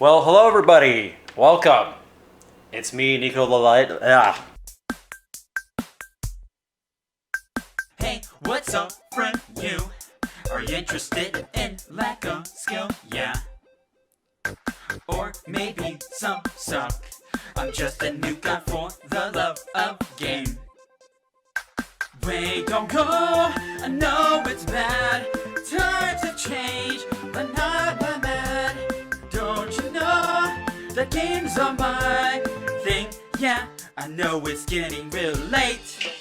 Well, hello everybody. Welcome. It's me, NikoTheLegend. Hey, what's up, friend? Are you interested in lack of skill? Yeah. Or maybe some suck. I'm just a new guy for the love of game. We gon' go, I know it's bad. Times have changed, but not mad. Don't you know that games are my thing? Yeah, I know it's getting real late.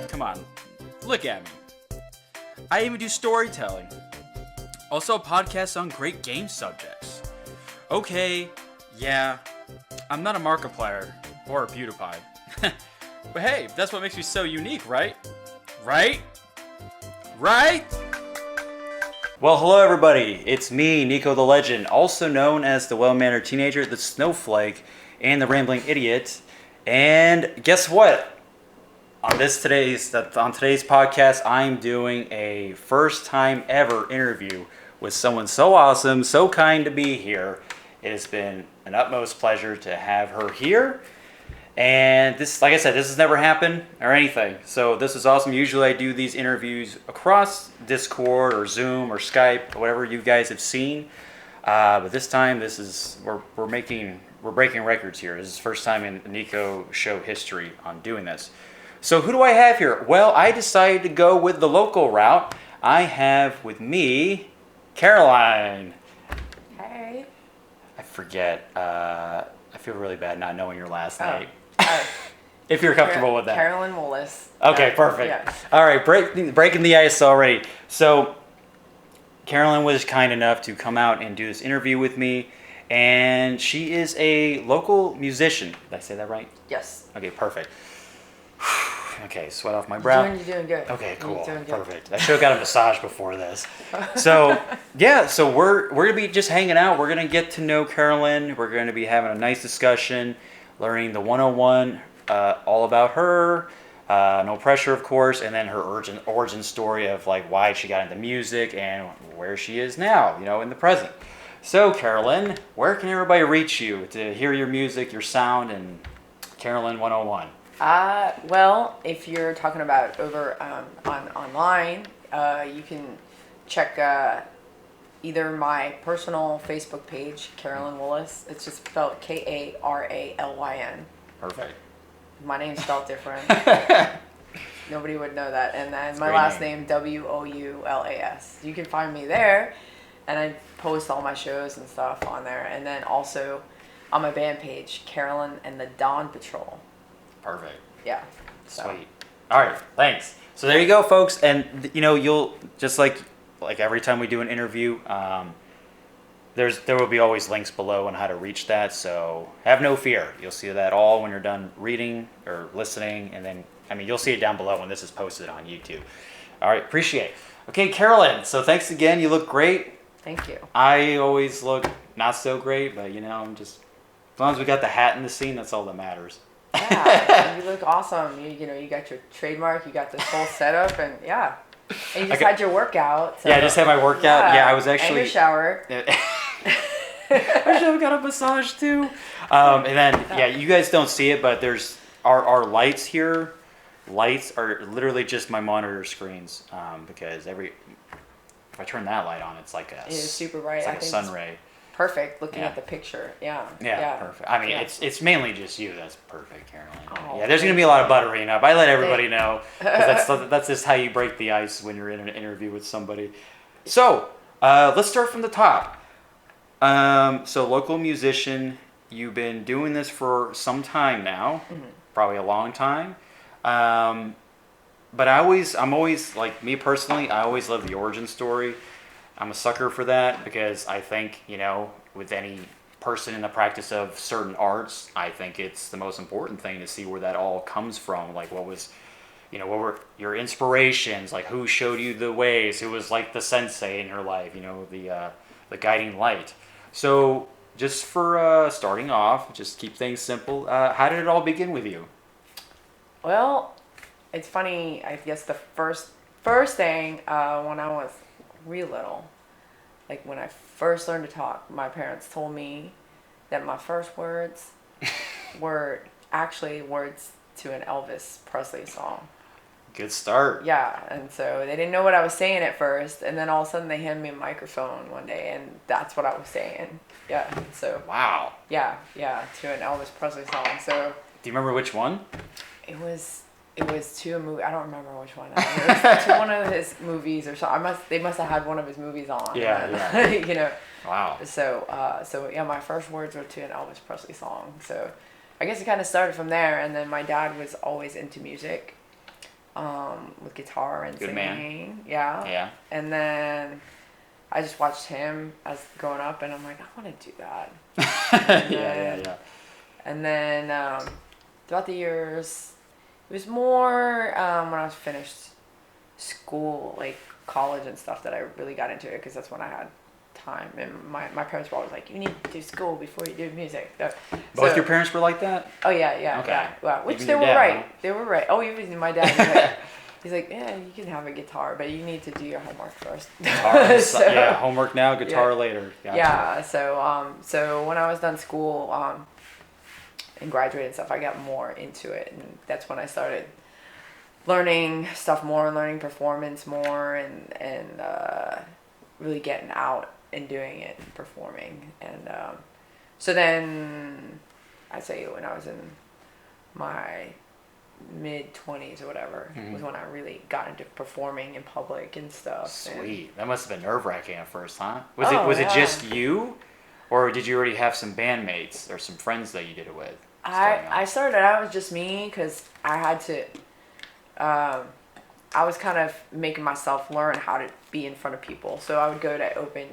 Come on, look at me. I even do storytelling. Also, podcasts on great game subjects. Okay, yeah, I'm not a Markiplier or a PewDiePie. But hey, that's what makes me so unique, right? Right? Well, hello everybody. It's me, NikoTheLegend, also known as the well-mannered teenager, the snowflake, and the rambling idiot. And guess what? On today's podcast, I'm doing a first time ever interview with someone so awesome, so kind to be here. It has been an utmost pleasure to have her here. And this, like I said, this has never happened or anything. So this is awesome. Usually I do these interviews across Discord or Zoom or Skype, whatever you guys have seen. But this time, we're breaking records here. This is the first time in Niko show history on doing this. So who do I have here? Well, I decided to go with the local route. I have with me Karalyn. Hey. I forget. I feel really bad not knowing your last name. Oh. If you're comfortable with that. Karalyn Willis. Okay, perfect. Yeah. All right, breaking the ice already. So Karalyn was kind enough to come out and do this interview with me, and she is a local musician. Did I say that right? Yes. Okay, perfect. Okay, sweat off my brow. You're doing good. Okay, cool. You're doing good. Perfect. I should have got a massage before this. So, yeah, so we're going to be just hanging out. We're going to get to know Karalyn. We're going to be having a nice discussion, learning the 101, all about her. No pressure, of course, and then her origin story of like why she got into music and where she is now, in the present. So, Karalyn, where can everybody reach you to hear your music, your sound, and Karalyn 101? Well, if you're talking about over online, you can check either my personal Facebook page, Karalyn Willis. It's just spelled Karalyn. Perfect. My name's spelled different. Nobody would know that. And then my last name, Woulas. You can find me there, and I post all my shows and stuff on there. And then also on my band page, Karalyn and the Dawn Patrol. Perfect. Yeah. So. Sweet. All right. Thanks. So there you go, folks. And you'll just like every time we do an interview, there will be always links below on how to reach that. So have no fear. You'll see that all when you're done reading or listening, and then you'll see it down below when this is posted on YouTube. All right. Appreciate it. Okay, Karalyn. So thanks again. You look great. Thank you. I always look not so great, but I'm just as long as we got the hat in the scene, that's all that matters. Yeah, you look awesome. You got your trademark. You got this whole setup, and yeah. And you just had your workout. So. Yeah, I just had my workout. Yeah, I was actually. And your shower. I should have got a massage too. And then you guys don't see it, but there's our lights here. Lights are literally just my monitor screens because if I turn that light on, it's like it's super bright. It's like a sun ray. Perfect looking at the picture. Yeah. Yeah, perfect. It's mainly just you that's perfect, Karalyn. Oh, yeah, there's going to be a lot of buttering up. I let everybody know because that's just how you break the ice when you're in an interview with somebody. So, let's start from the top. So local musician, you've been doing this for some time now, probably a long time. But I'm always, like me personally, I always love the origin story. I'm a sucker for that because I think, with any person in the practice of certain arts, I think it's the most important thing to see where that all comes from. Like what were your inspirations? Like who showed you the ways? Who was like the sensei in your life? The guiding light. So just for starting off, just keep things simple. How did it all begin with you? Well, it's funny. I guess the first thing when I was real little like when I first learned to talk, my parents told me that my first words were actually words to an Elvis Presley song. Good start. Yeah, and so they didn't know what I was saying at first, and then all of a sudden they handed me a microphone one day, and that's what I was saying. Yeah, so. Wow. Yeah, to an Elvis Presley song. So. Do you remember which one? It was to a movie. I don't remember which one. It was to one of his movies or something. They must have had one of his movies on. Yeah. You know. Wow. So yeah, my first words were to an Elvis Presley song. So, I guess it kind of started from there, and then my dad was always into music. With guitar and Good singing. man. Yeah. Yeah. And then I just watched him as growing up, and I'm like, I want to do that. Yeah. And then throughout the years, it was more when I was finished school, like college and stuff, that I really got into it, because that's when I had time. And my parents were always like, you need to do school before you do music. Both your parents were like that? Oh yeah. Okay. Yeah. Well, which Even they your were dad, right. huh? They were right. Oh, even my dad. He's like, yeah, you can have a guitar, but you need to do your homework first. Guitar, So- yeah, homework now, guitar later. Gotcha. Yeah. So when I was done school and graduated and stuff, I got more into it, and that's when I started learning stuff more, learning performance more, and really getting out and doing it and performing. And so then I'd say when I was in my mid-20s or whatever was when I really got into performing in public and stuff. Sweet. That must have been nerve-wracking at first, huh? Oh, Was it yeah. just you? Or did you already have some bandmates or some friends that you did it with? I started out with just me, because I had to, I was kind of making myself learn how to be in front of people. So I would go to open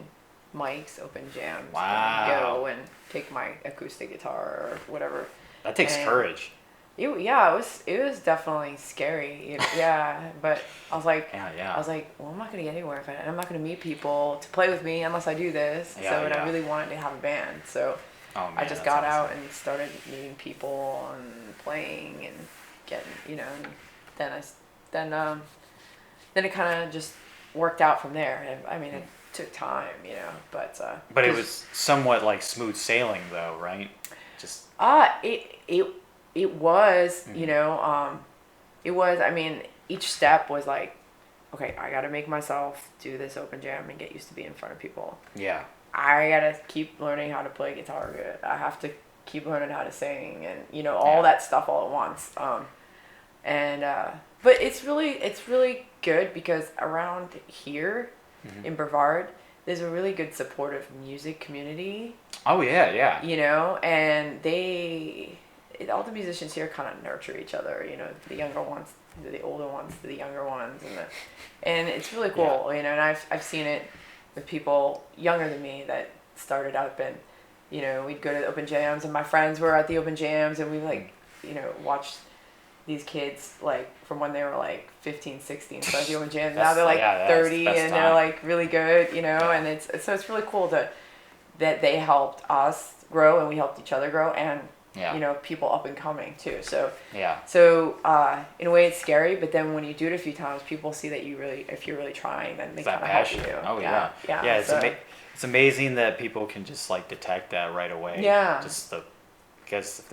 mics, open jams, Wow. and go and take my acoustic guitar or whatever. That takes And courage. It was definitely scary. Yeah, but I was like, Yeah. I was like, well, I'm not gonna get anywhere if I'm not gonna meet people to play with me unless I do this. Yeah, and I yeah. really wanted to have a band, so Oh, man, I just that's got awesome. out and started meeting people and playing and getting, and then it kind of just worked out from there. And I mean, it took time, but. But it was somewhat like smooth sailing, though, right? Just. It was, Mm-hmm. it was. I mean, each step was like, okay, I got to make myself do this open jam and get used to being in front of people. Yeah. I got to keep learning how to play guitar good. I have to keep learning how to sing and, all that stuff all at once. But it's really good, because around here in Brevard, there's a really good supportive music community. Oh, yeah. And all the musicians here kind of nurture each other, the younger ones to the older ones to the younger ones, and it's really cool, and I've seen it with people younger than me that started up, and we'd go to the open jams, and my friends were at the open jams, and we watched these kids like from when they were like 15, 16, so at the open jams. Now they're like 30 that's and time. they're like really good, and it's really cool that they helped us grow and we helped each other grow, and people up and coming too. So in a way it's scary, but then when you do it a few times, people see that if you're really trying, then they kind of help you. Oh yeah. It's amazing that people can just like detect that right away. Yeah. Because if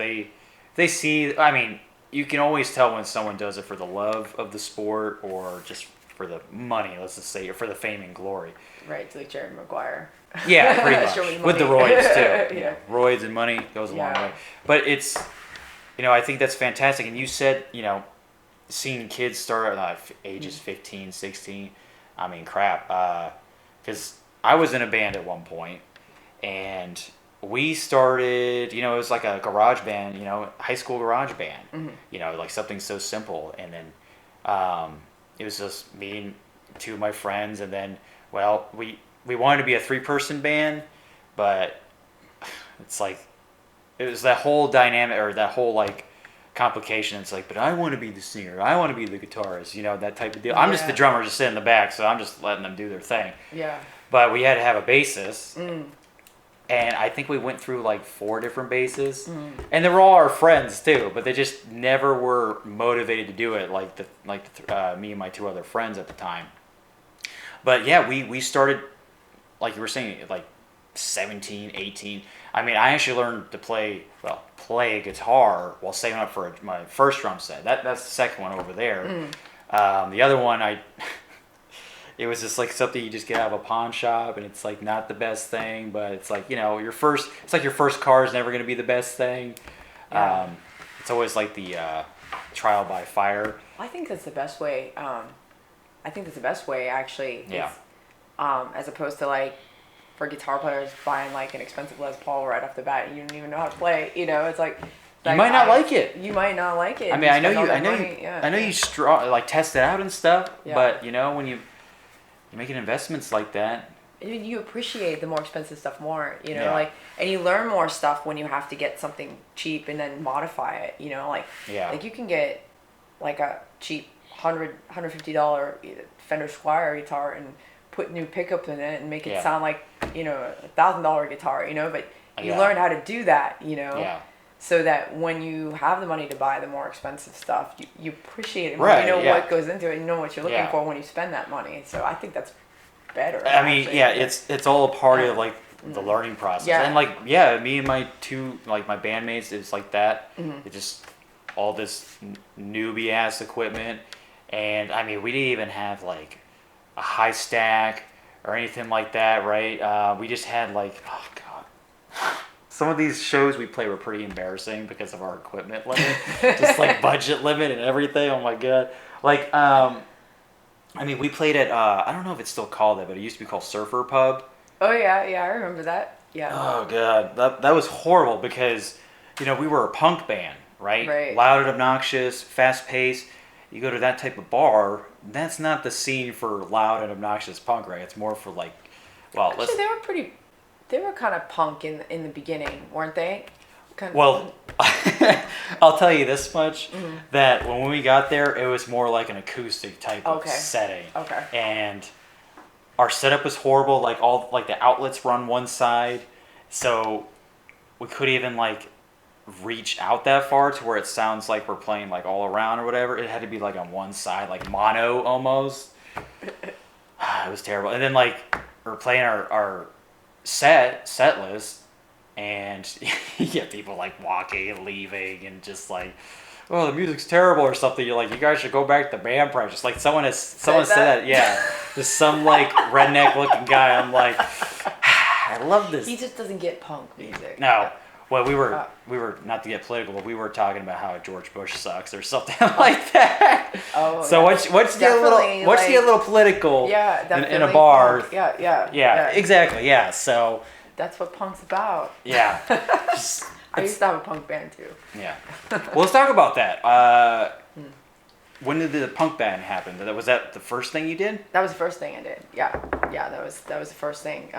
they see, I mean, you can always tell when someone does it for the love of the sport or just for the money, let's just say, or for the fame and glory. Right, like Jerry Maguire. Yeah, pretty Show me much. With the money. roids too. Yeah. Roids and money goes a long way. But it's, I think that's fantastic. And you said, seeing kids start at ages 15, 16. I mean, crap. Because I was in a band at one point, and we started, it was like a garage band, high school garage band. Mm-hmm. Like something so simple. And then it was just me and two of my friends, and then, well, we wanted to be a 3-person band, but it's like, it was that whole dynamic, or that whole like complication. It's like, but I want to be the singer, I want to be the guitarist, that type of deal. I'm just the drummer, just sitting in the back, so I'm just letting them do their thing. Yeah. But we had to have a bassist, and I think we went through like 4 different basses, and they were all our friends too, but they just never were motivated to do it like me and my 2 other friends at the time. But yeah, we started like you were saying, like 17, 18. I mean, I actually learned to play guitar while saving up for my first drum set. That's the second one over there. The other one, it was just like something you just get out of a pawn shop, and it's like not the best thing, but it's like, you know, it's like your first car is never going to be the best thing. Yeah. It's always like the trial by fire. I think that's the best way. I think that's the best way, actually. Yeah. As opposed to, like, for guitar players buying like an expensive Les Paul right off the bat, you don't even know how to play. You know, it's like you might not like it. You might not like it. I mean, I know you like test it out and stuff, but you know, when you making investments like that, you appreciate the more expensive stuff more. You know, like, and you learn more stuff when you have to get something cheap and then modify it. You know, like you can get like a cheap $150 Fender Squier guitar and put new pickups in it and make it sound like, you know, $1,000 guitar, you know, but you learn how to do that, you know, so that when you have the money to buy the more expensive stuff, you appreciate it more. Right, you know what goes into it, you know what you're looking for when you spend that money. So I think that's better. I mean, it's all a part of like the learning process. And like, me and my two, like my bandmates, it's like that. It's just all this newbie ass equipment. And I mean, we didn't even have like a high stack or anything like that, right? We just had like, oh god, some of these shows we play were pretty embarrassing because of our equipment limit, just like budget limit and everything. Oh my god, like I mean, we played at I don't know if it's still called that, but it used to be called Surfer Pub. Oh yeah, I remember that. Yeah. Oh god, that was horrible because, you know, we were a punk band, right? Loud and obnoxious, fast paced. You go to that type of bar, that's not the scene for loud and obnoxious punk, right? It's more for like, well, actually, they were kind of punk in the beginning, weren't they? Well, I'll tell you this much, that when we got there, it was more like an acoustic type of setting. Okay. And our setup was horrible. Like the outlets were on one side, so we couldn't even like reach out that far to where it sounds like we're playing like all around or whatever. It had to be like on one side, like mono almost. It was terrible. And then like we're playing our set list, and you get people like walking and leaving and just like, oh, the music's terrible or something. You're like, you guys should go back to band practice. Like someone said that, just some like redneck looking guy. I'm like, I love this. He just doesn't get punk music. No. Well, we were not to get political, but we were talking about how George Bush sucks or something like that. Oh, so once you get a little political in a bar, yeah, exactly, yeah. So that's what punk's about. Yeah, I used to have a punk band too. Yeah, well, let's talk about that. When did the punk band happen? Was that the first thing you did? That was the first thing I did. Yeah, that was the first thing.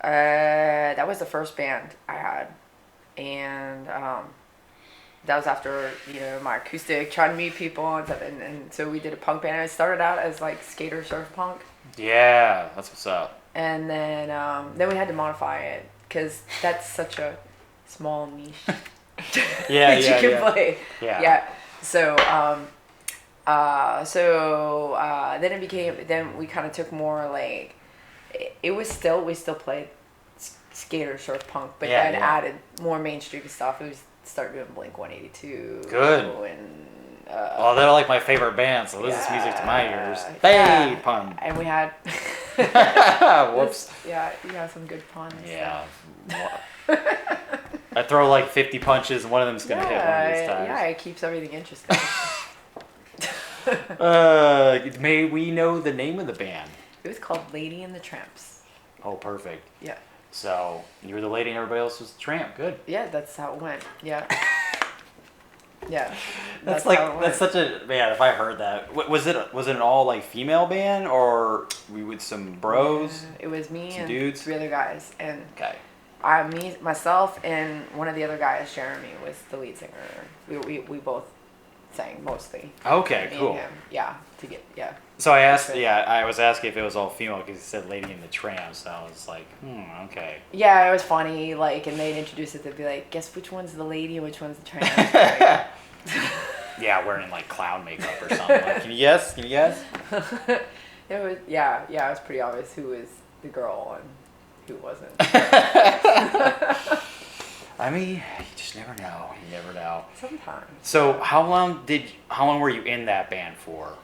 That was the first band I had, and that was after, you know, my acoustic, trying to meet people and stuff, and so we did a punk band. I started out as like skater surf punk. Yeah, that's what's up. And then we had to modify it because that's such a small niche. that you can play. Yeah. So then it became. Then we kind of took more like. We still played skater surf punk, but then added more mainstream stuff. It was started doing Blink 182. Good. And they're like my favorite band, so this is music to my ears. Hey, pun. And we had. Whoops. You have some good puns. Yeah. I throw like 50 punches, and one of them's gonna hit one of these times. Yeah, it keeps everything interesting. May we know the name of the band? It was called Lady and the Tramps. Oh, perfect. Yeah. So you were the lady and everybody else was the tramp. Good. Yeah, that's how it went. Yeah. Yeah. That's such a man. If I heard that, was it an all like female band or we with some bros? It was me and dudes? 3 other guys, and okay. Myself, and one of the other guys, Jeremy, was the lead singer. We both sang mostly. Okay, cool. So I was asking if it was all female because he said Lady and the Tramp, so I was like, okay. Yeah, it was funny, like, and they'd introduce it, they'd be like, guess which one's the lady and which one's the tramp? Yeah, wearing like clown makeup or something. Like, can you guess? It was, it was pretty obvious who was the girl and who wasn't. I mean, you just never know. You never know. Sometimes. So how long were you in that band for?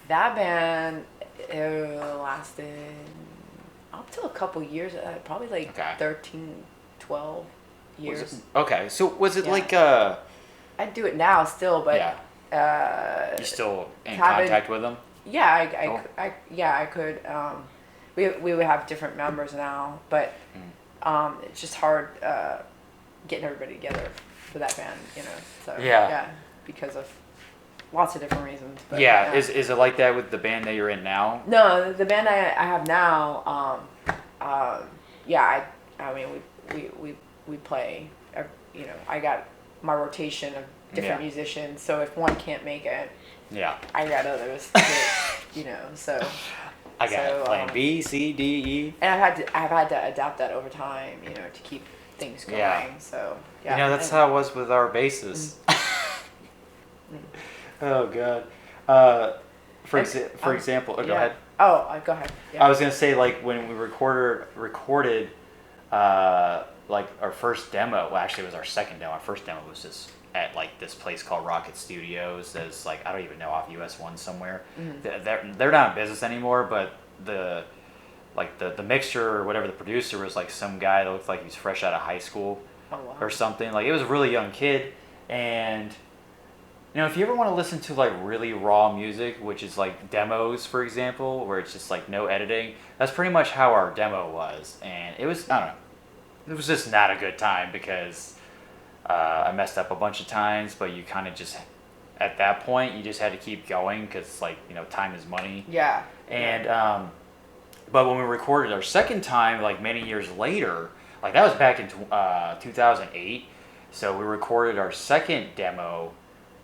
That band lasted up to a couple years, probably like 13, 12 years. Okay, so was it like I do it now still, but you still in contact with them? Yeah, I could. We would have different members now, but it's just hard getting everybody together for that band, you know. So because of lots of different reasons. But, Is it like that with the band that you're in now? No, the band I have now. I mean we play. You know, I got my rotation of different musicians. So if one can't make it, I got others. You know, so. I got plan B, C, D, E. And I've had to adapt that over time, you know, to keep things going. Yeah. So You know, that's how it was with our basses. Oh God. For example, go ahead. Oh, go ahead. Yeah. I was gonna say, like, when we recorded like our first demo. Well, actually, it was our second demo. Our first demo was just at like this place called Rocket Studios. That's like, I don't even know, off US 1 somewhere. They're not in business anymore, but the mixer or whatever, the producer was like some guy that looked like he was fresh out of high school or something. Like, it was a really young kid. And you know, if you ever want to listen to like really raw music, which is like demos, for example, where it's just like no editing, that's pretty much how our demo was. And it was, I don't know, it was just not a good time because I messed up a bunch of times, but you kind of just, at that point, you just had to keep going because, like, you know, time is money. Yeah. And but when we recorded our second time, like many years later, like that was back in 2008. So we recorded our second demo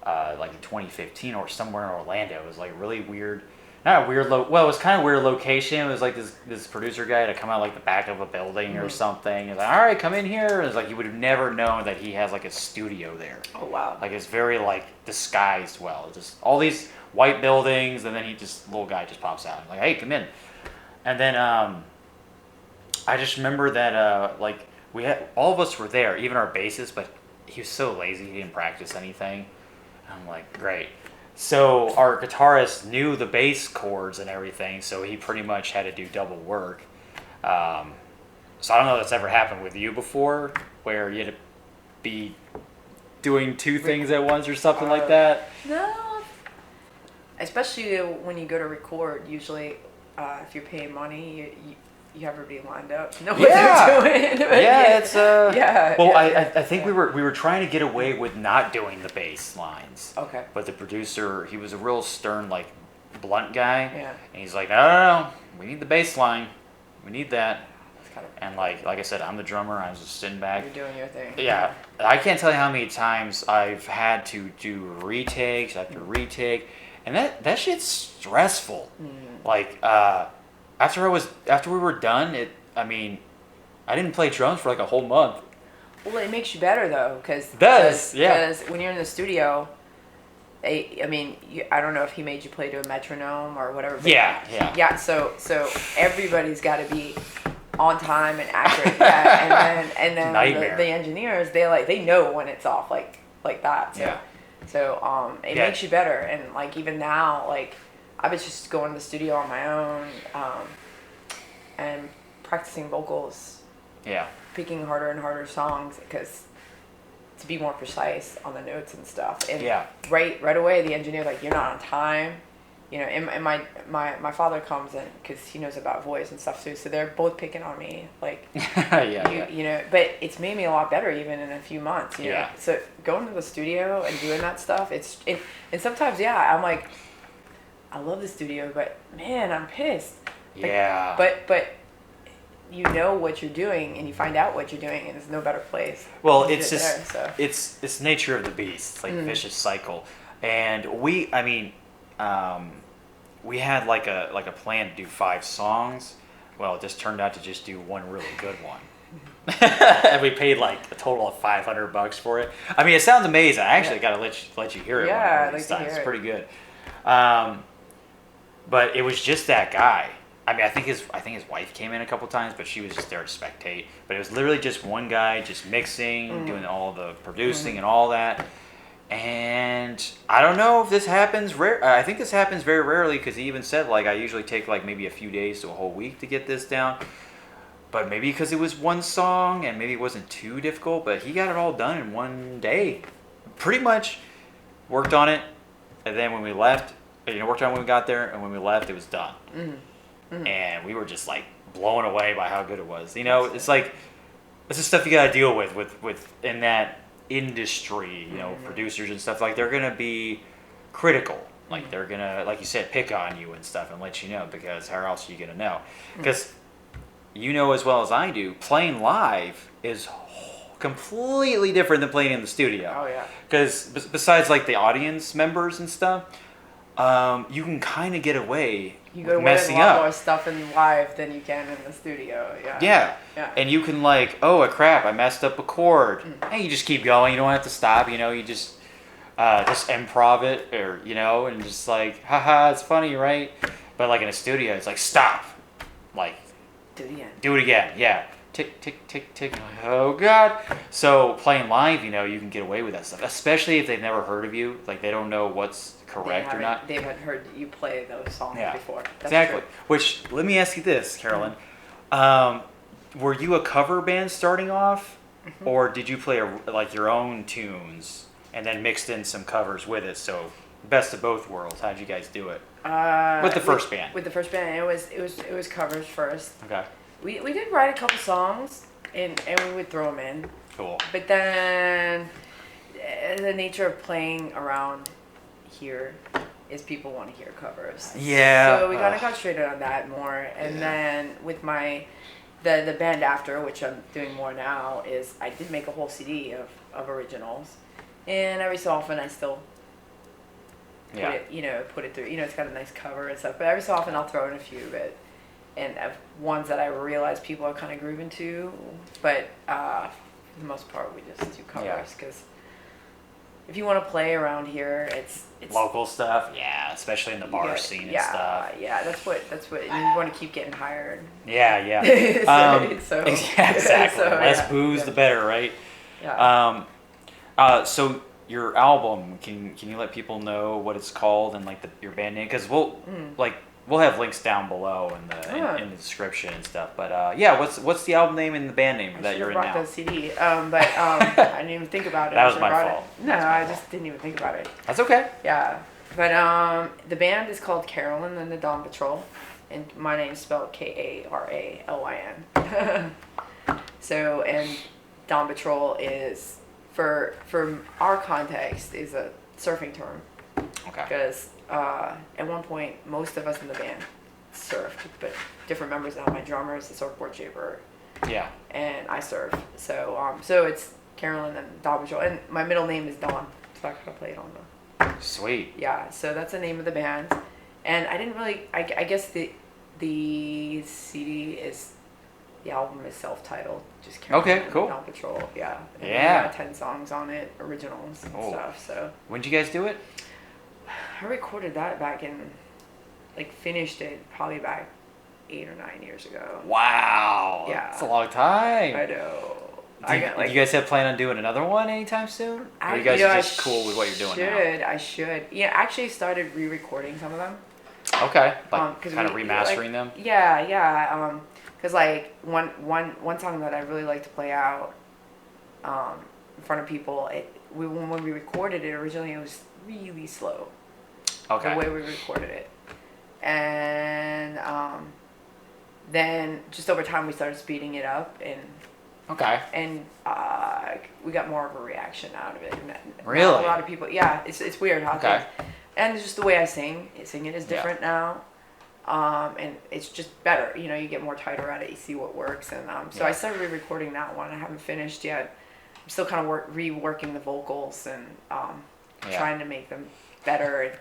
like in 2015 or somewhere in Orlando. It was like really weird. Not a weird it was kind of weird location. It was like this producer guy had to come out like the back of a building or something. He's like, all right, come in here. And it's like, you would have never known that he has like a studio there. Oh, wow. Like, it's very like disguised well. Just all these white buildings, and then little guy just pops out. I'm like, hey, come in. And then I just remember that like we had, all of us were there, even our bassist, but he was so lazy, he didn't practice anything. And I'm like, great. So our guitarist knew the bass chords and everything, so he pretty much had to do double work. So I don't know if that's ever happened with you before, where you had to be doing two things at once or something like that. No. Especially when you go to record, usually if you're paying money, you have everybody lined up to know what they're doing. It's Well, I think yeah. we were trying to get away with not doing the bass lines. Okay. But the producer, he was a real stern, like, blunt guy. Yeah. And he's like, no, we need the bass line. We need that. Kind of, And like I said, I'm the drummer. I was just sitting back. you're doing your thing. Yeah. I can't tell you how many times I've had to do retakes after retake, and that shit's stressful. Like after we were done, I didn't play drums for like a whole month. Well, it makes you better though, because when you're in the studio, I don't know if he made you play to a metronome or whatever. But yeah. So everybody's got to be on time and accurate. And then the engineers, they know when it's off like that. So it makes you better. And like even now, like I was just going to the studio on my own and practicing vocals. Yeah. Picking harder and harder songs because to be more precise on the notes and stuff. And right away the engineer, like, you're not on time. You know, and my father comes in because he knows about voice and stuff too. So they're both picking on me, like, you know. But it's made me a lot better even in a few months. You know? So going to the studio and doing that stuff, and sometimes I'm like, I love the studio, but man, I'm pissed. Like, but you know what you're doing and you find out what you're doing, and there's no better place. Well, it's just it's nature of the beast. It's like a vicious cycle, and we had like a plan to do 5 songs. Well, it just turned out to just do one really good one. And we paid like a total of $500 for it. I mean, it sounds amazing. I actually got to let you hear it. Yeah, I'd like to hear it. It's pretty good. But it was just that guy. I mean, I think his wife came in a couple times, but she was just there to spectate. But it was literally just one guy just mixing, doing all the producing and all that. And I don't know if this happens rare. I think this happens very rarely because he even said like I usually take like maybe a few days to a whole week to get this down. But maybe because it was one song and maybe it wasn't too difficult, but he got it all done in one day. Pretty much worked on it, and then when we left, worked on it when we got there, and when we left, it was done. And we were just like blown away by how good it was. It's like it's the stuff you gotta deal with in that industry. Producers and stuff like they're gonna be critical. Like they're gonna, like you said, pick on you and stuff and let you know because how else are you gonna know? Because as well as I do, playing live is completely different than playing in the studio. Oh yeah. Because besides like the audience members and stuff, you can kind of get away with messing with a lot up. more stuff in live than you can in the studio. Yeah. Yeah. And you can like, oh crap, I messed up a chord. Hey, you just keep going. You don't have to stop. You just improv it, or and just like, haha, it's funny, right? But like in a studio, it's like stop, like. Do it again. Yeah. Tick, tick, tick, tick. Like, oh, God. So playing live, you can get away with that stuff. Especially if they've never heard of you. Like, they don't know what's correct or not. They haven't heard you play those songs before. That's exactly. True. Which, let me ask you this, Karalyn. Were you a cover band starting off? Or did you play your own tunes and then mixed in some covers with it? So, best of both worlds. How'd you guys do it? With the first band. With the first band, it was covers first. Okay. We did write a couple songs and we would throw them in. Cool. But then the nature of playing around here is people want to hear covers. Yeah. So we kind of concentrated on that more. And then with the band after, which I'm doing more now, is I did make a whole CD of originals, and every so often I still. Put it through. It's got a nice cover and stuff. But every so often I'll throw in a few and ones that I realize people are kind of grooving to. But for the most part, we just do covers because if you want to play around here, it's local stuff. Yeah, especially in the bar scene and stuff. Yeah, that's what you want to keep getting hired. Yeah. So yeah, exactly. So, less booze, the better, right? Yeah. So your album, can you let people know what it's called and like your band name? Because we'll have links down below in the description and stuff. But what's the album name and the band name that you're in now? I should have brought the CD, but I didn't even think about it. That was my fault. No, I just didn't even think about it. That's okay. Yeah, but the band is called Karalyn and the Dawn Patrol, and my name is spelled Karalyn. So, and Dawn Patrol is for our context is a surfing term. Okay. Because at one point, most of us in the band surfed, but different members. Now my drummer is a surfboard shaper. Yeah. And I surf. So it's Karalyn and Dawn Patrol, and my middle name is Dawn, so I kind of play it on the. Sweet. Yeah. So that's the name of the band, and I didn't really. I guess the CD is. The album is self-titled, just Karalyn and cool. Dawn Patrol, yeah. And yeah. We got 10 songs on it, originals and stuff. So. When did you guys do it? I recorded that back in, finished it probably back 8 or 9 years ago. Wow. Yeah. That's a long time. I know. Do you guys have plan on doing another one anytime soon? Or are you guys just cool with what you're doing now? I should. Yeah, I actually started re-recording some of them. Okay. Kind of remastering them? Yeah. Because one song that I really like to play out in front of people, when we recorded it originally, it was really slow. Okay. The way we recorded it. And then just over time we started speeding it up and we got more of a reaction out of it. Really? A lot of people, it's weird how things, and it's just the way I sing it is different now. And it's just better, you get more tighter at it, you see what works, and so I started re-recording that one. I haven't finished yet. I'm still kind of reworking the vocals and trying to make them better,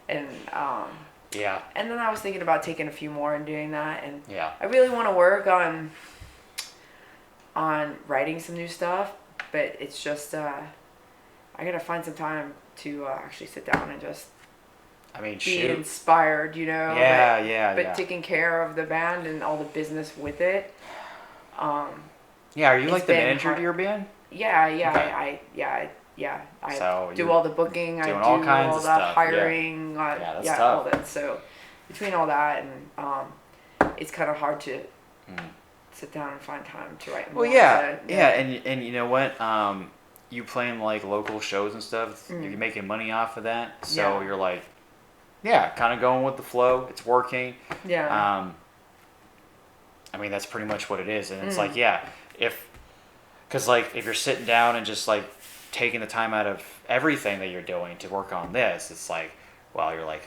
and and then I was thinking about taking a few more and doing that, and I really want to work on writing some new stuff, but it's just I gotta find some time to actually sit down and just I mean, be shoot. inspired, you know. Yeah, but yeah. taking care of the band and all the business with it. Yeah, are you It's like the been manager hard. to your band? Yeah, Okay. I So, do all the booking. I doing do all kinds all of the stuff, yeah. hiring. Yeah, that's all tough. that. So between all that and it's kind of hard to sit down and find time to write more. Well, yeah, and you know what? You playing like local shows and stuff. You're making money off of that, so Yeah. you're like, yeah, kind of going with the flow. It's working. Yeah. I mean, that's pretty much what it is, and it's like, yeah, because like if you're sitting down and just like taking the time out of everything that you're doing to work on this, it's like, well, you're like,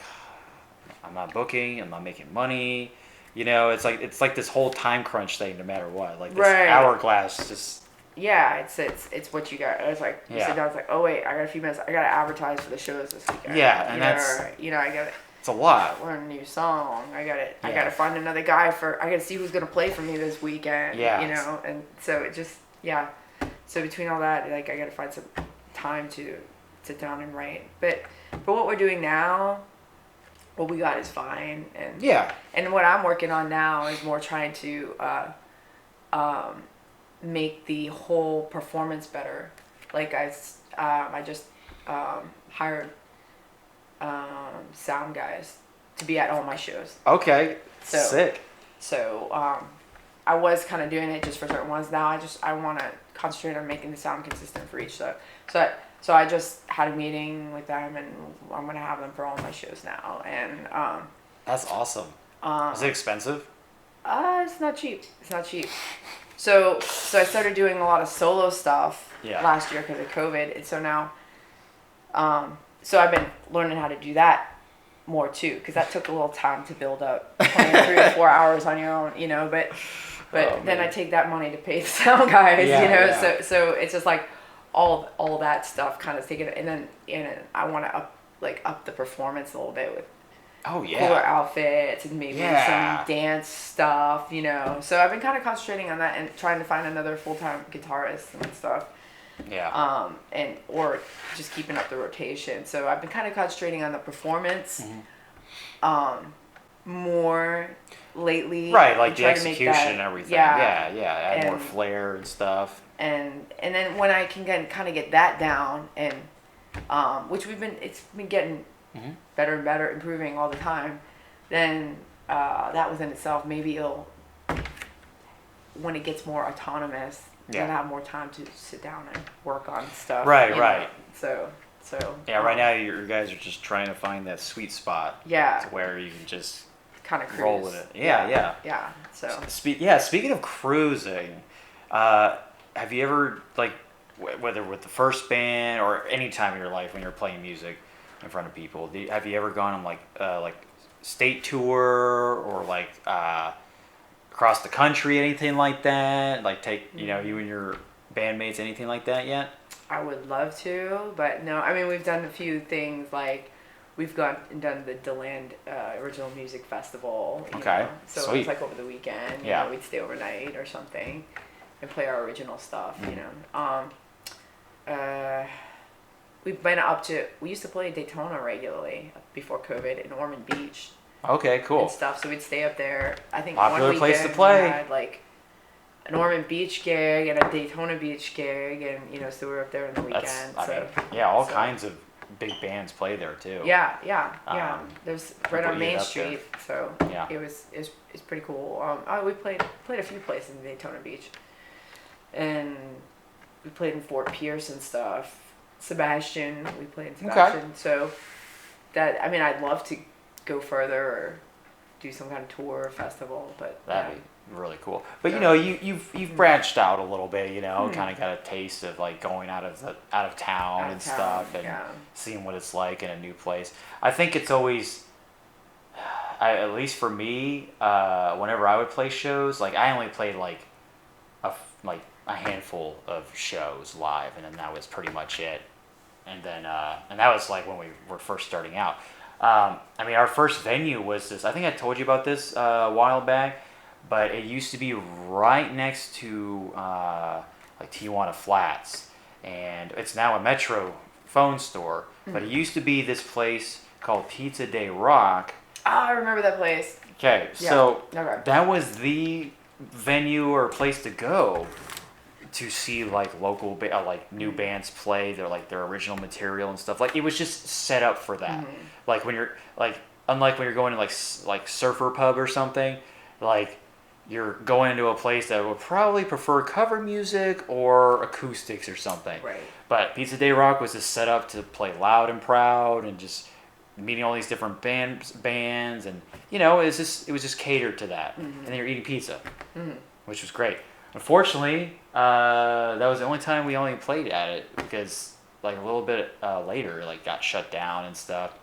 I'm not booking, I'm not making money. You know, it's like this whole time crunch thing, no matter what. Like this hourglass, just Yeah, it's what you got. It's like you sit down. It's like, oh wait, I got a few minutes. I got to advertise for the shows this weekend. Yeah, and I got to it's a lot. learn a new song. I got to find another guy I got to see who's gonna play for me this weekend. Yeah, you know, and so it just So between all that, like I got to find some time to sit down and write. But for what we're doing now, what we got is fine. And what I'm working on now is more trying to make the whole performance better. Like I just hired sound guys to be at all my shows. Okay. Sick. So I was kind of doing it just for certain ones. Now I want to concentrate on making the sound consistent for each show. So I just had a meeting with them, and I'm gonna have them for all my shows now. And that's awesome. Is it expensive? It's not cheap. It's not cheap. So I started doing a lot of solo stuff last year because of COVID, and so now, so I've been learning how to do that more too, because that took a little time to build up, playing 3 or 4 hours on your own, you know. But then I take that money to pay the sound guys, you know. Yeah. So it's just like all that stuff kind of taken, and then I want to up the performance a little bit with. Cooler outfits and maybe some dance stuff, you know. So I've been kind of concentrating on that and trying to find another full-time guitarist and stuff. Yeah. Or just keeping up the rotation. So I've been kind of concentrating on the performance more lately. Right, like the execution and everything. Yeah. Add more flair and stuff. And then when I can kind of get that down, and which it's been getting better and better, improving all the time, then that within itself, maybe when it gets more autonomous, then I have more time to sit down and work on stuff. Right. So. Yeah, right now you guys are just trying to find that sweet spot. Yeah. To where you can just kind of roll with it. Yeah. So. Speaking of cruising, have you ever, like, whether with the first band or any time in your life when you're playing music in front of people, have you ever gone on like state tour or like across the country, anything like that? Like take you and your bandmates, anything like that yet? I would love to, but no. I mean, we've done a few things, like we've gone and done the DeLand Original Music Festival. You know? So sweet. It's like over the weekend. Yeah. You know, we'd stay overnight or something and play our original stuff. You know. We've been we used to play Daytona regularly before COVID in Ormond Beach. Okay, cool. And stuff, so we'd stay up there. I think popular one weekend place to play. We had like an Ormond Beach gig and a Daytona Beach gig, and so we were up there on the weekend. All kinds of big bands play there too. Yeah. There's right on Main Street, so it's pretty cool. We played a few places in Daytona Beach, and we played in Fort Pierce and stuff. Sebastian, we played in Sebastian. Okay. So I'd love to go further or do some kind of tour or festival, but that'd be really cool. But you've branched out a little bit, kind of got a taste of like going out of town and stuff, and seeing what it's like in a new place. I think it's always, at least for me, whenever I would play shows, like I only played like a handful of shows live, and then that was pretty much it. And then and that was like when we were first starting out. Our first venue was this. I think I told you about this a while back, but it used to be right next to like Tijuana Flats, and it's now a Metro phone store. But it used to be this place called Pizza Day Rock. I remember that place. Okay, Yeah. so Okay. that was the venue or place to go to see like local like new bands play their original material and stuff. Like it was just set up for that. Like when you're like unlike when you're going to like Surfer Pub or something, like you're going into a place that would probably prefer cover music or acoustics or something. Right. But Pizza Day Rock was just set up to play loud and proud and just meeting all these different bands and it was just catered to that. And then you're eating pizza, which was great. Unfortunately, that was the only time we only played at it because like a little bit later like got shut down and stuff,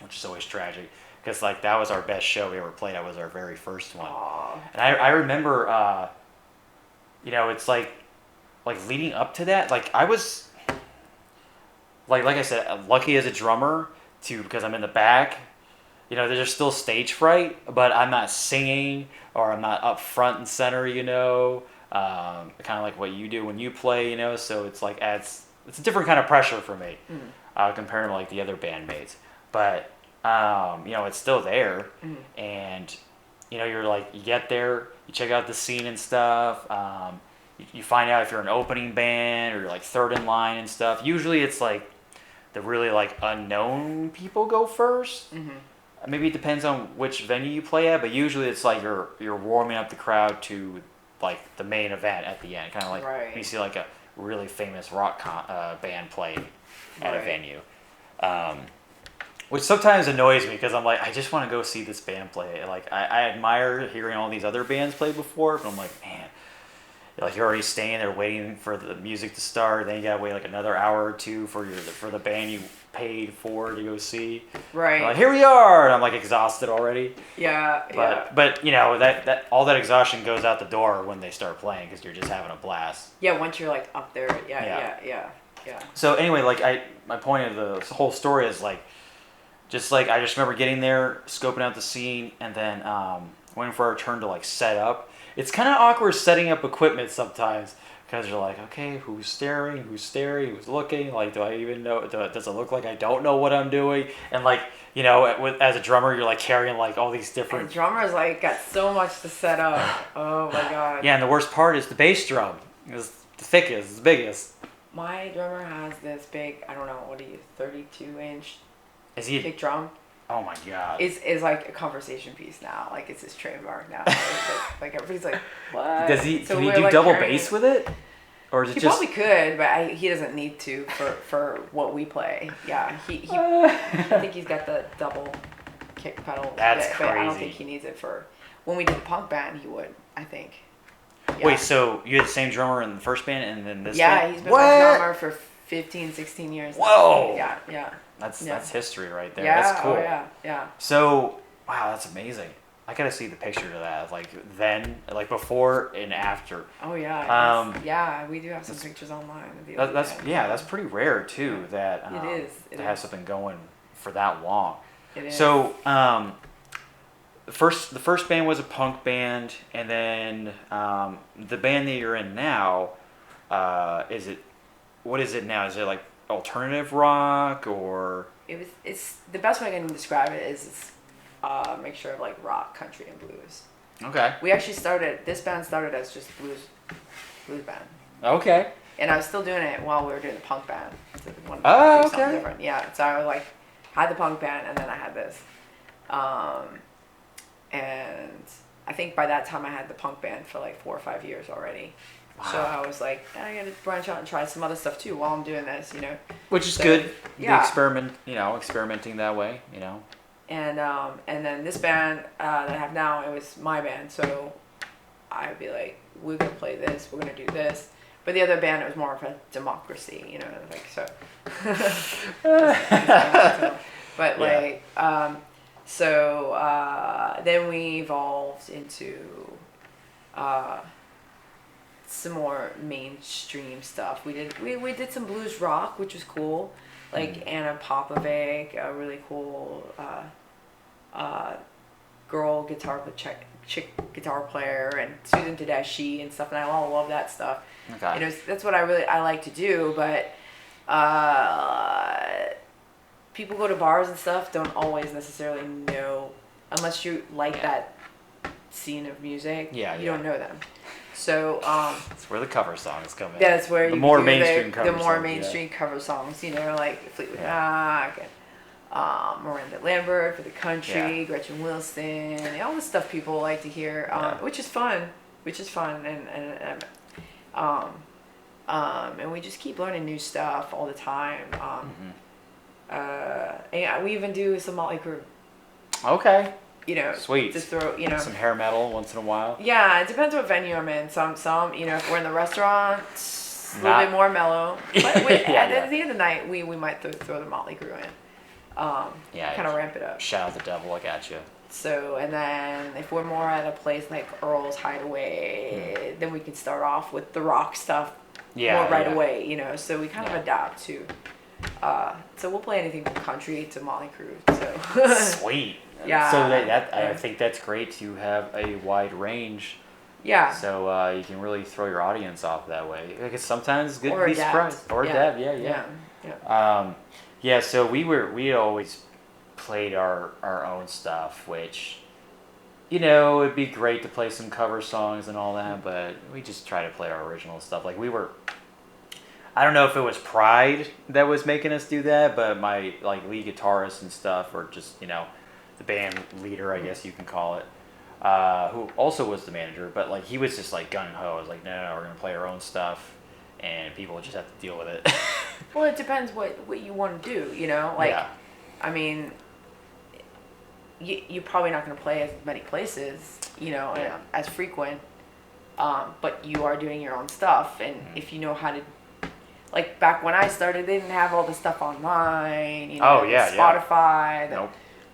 which is always tragic because like that was our best show we ever played. That was our very first one. Aww. And I remember it's like leading up to that, like I was like I said, lucky as a drummer because I'm in the back. There's still stage fright, but I'm not singing or I'm not up front and center, kind of like what you do when you play, so it's like it's a different kind of pressure for me compared to like the other bandmates. But, it's still there. And, you're like, you get there, you check out the scene and stuff. You find out if you're an opening band or you're like third in line and stuff. Usually it's like the really like unknown people go first. Maybe it depends on which venue you play at, but usually it's like you're warming up the crowd to like the main event at the end, kind of like when you see like a really famous rock band play at a venue, which sometimes annoys me because I'm like, I just want to go see this band play. Like I admire hearing all these other bands play before, but I'm like, man, like you're already staying there waiting for the music to start, then you gotta wait like another hour or two for the band you paid for to go see. Right. Like, here we are, and I'm like exhausted already. Yeah. But that all that exhaustion goes out the door when they start playing because you're just having a blast. Yeah. Once you're like up there. Yeah. So anyway, like my point of the whole story is like, I just remember getting there, scoping out the scene, and then waiting for our turn to like set up. It's kind of awkward setting up equipment sometimes because you're like, okay, who's staring, who's looking? Like, do I even know? Does it look like I don't know what I'm doing? And like, as a drummer, you're like carrying like all these different. And drummers like got so much to set up. Oh my god. Yeah, and the worst part is the bass drum. It's the thickest, it's the biggest. My drummer has this big, I don't know, 32-inch Is he? kick drum. Oh my god. Is like a conversation piece now. Like it's his trademark now. like everybody's like, what? Does he? So Can he we're, do like, double carrying bass with it? Or is it He just? probably could, but he doesn't need to for what we play. Yeah, I think he's got the double kick pedal. That's but I don't crazy. think he needs it for when we did the punk band. He would, I think. Yeah. Wait, so you had the same drummer in the first band and then this Yeah, band? he's been my drummer for 15, 16 years. Whoa. Now. Yeah. That's history right there. Yeah. That's cool. Oh yeah. So, wow, that's amazing. I gotta see the picture of that, like then, like before and after. Oh yeah. Yeah, we do have some pictures online. That's pretty rare too. That it is. to have something going for that long. It is. So, the first band was a punk band, and then the band that you're in now, what is it now? Is it like alternative rock or? It's the best way I can describe it is it's a mixture of like rock, country, and blues. Okay. We actually this band started as just blues band. Okay. And I was still doing it while we were doing the punk band. So we wanted to Oh, do something okay. different. Yeah. So I was like, had the punk band and then I had this. And I think by that time I had the punk band for like 4 or 5 years already. Wow. So I was like, I gotta branch out and try some other stuff too while I'm doing this, Which is so, good. Yeah. Experimenting that way, And then this band that I have now, it was my band. So I'd be like, we're gonna play this, we're gonna do this. But the other band, it was more of a democracy, like so. But like, then we evolved into some more mainstream stuff. We did some blues rock, which was cool. Like Anna Popovic, a really cool girl chick guitar player, and Susan Tedeschi and stuff, and I all love that stuff. Okay. That's what I like to do, but people go to bars and stuff, don't always necessarily know, unless you like that scene of music. Yeah, you don't know them. So that's where the cover songs come in. that's where the you more do mainstream cover the more songs, mainstream cover songs. You know, like Fleetwood Mac and Miranda Lambert for the country, Gretchen Wilson, all the stuff people like to hear, which is fun. And we just keep learning new stuff all the time. And we even do some Motley Crue. Okay. You know, sweet. To throw, some hair metal once in a while. Yeah, it depends what venue I'm in. Some, if we're in the restaurant, it's a little bit more mellow. But at the end of the night, we might throw the Motley Crue in. Kind of ramp it up. Shout out the devil, I got you. So, and then if we're more at a place like Earl's Hideaway, then we can start off with the rock stuff away, you know. So we kind of adapt to. So we'll play anything from country to Motley Crue. So sweet. Yeah. So I think that's great to have a wide range. Yeah. So you can really throw your audience off that way. Because sometimes it's good or to be surprised. Or adapt. Yeah. So we always played our own stuff, which, you know, it'd be great to play some cover songs and all that, but we just try to play our original stuff. Like I don't know if it was pride that was making us do that, but my lead guitarist and stuff, or just, you know, the band leader, I guess you can call it, who also was the manager, but he was just gung ho. I was like, no, we're gonna play our own stuff, and people just have to deal with it. Well, it depends what you want to do, you know. I mean, you're probably not gonna play as many places, you know, as frequent, but you are doing your own stuff, and if you know how to. Like back when I started, they didn't have all the stuff online, you know, Spotify,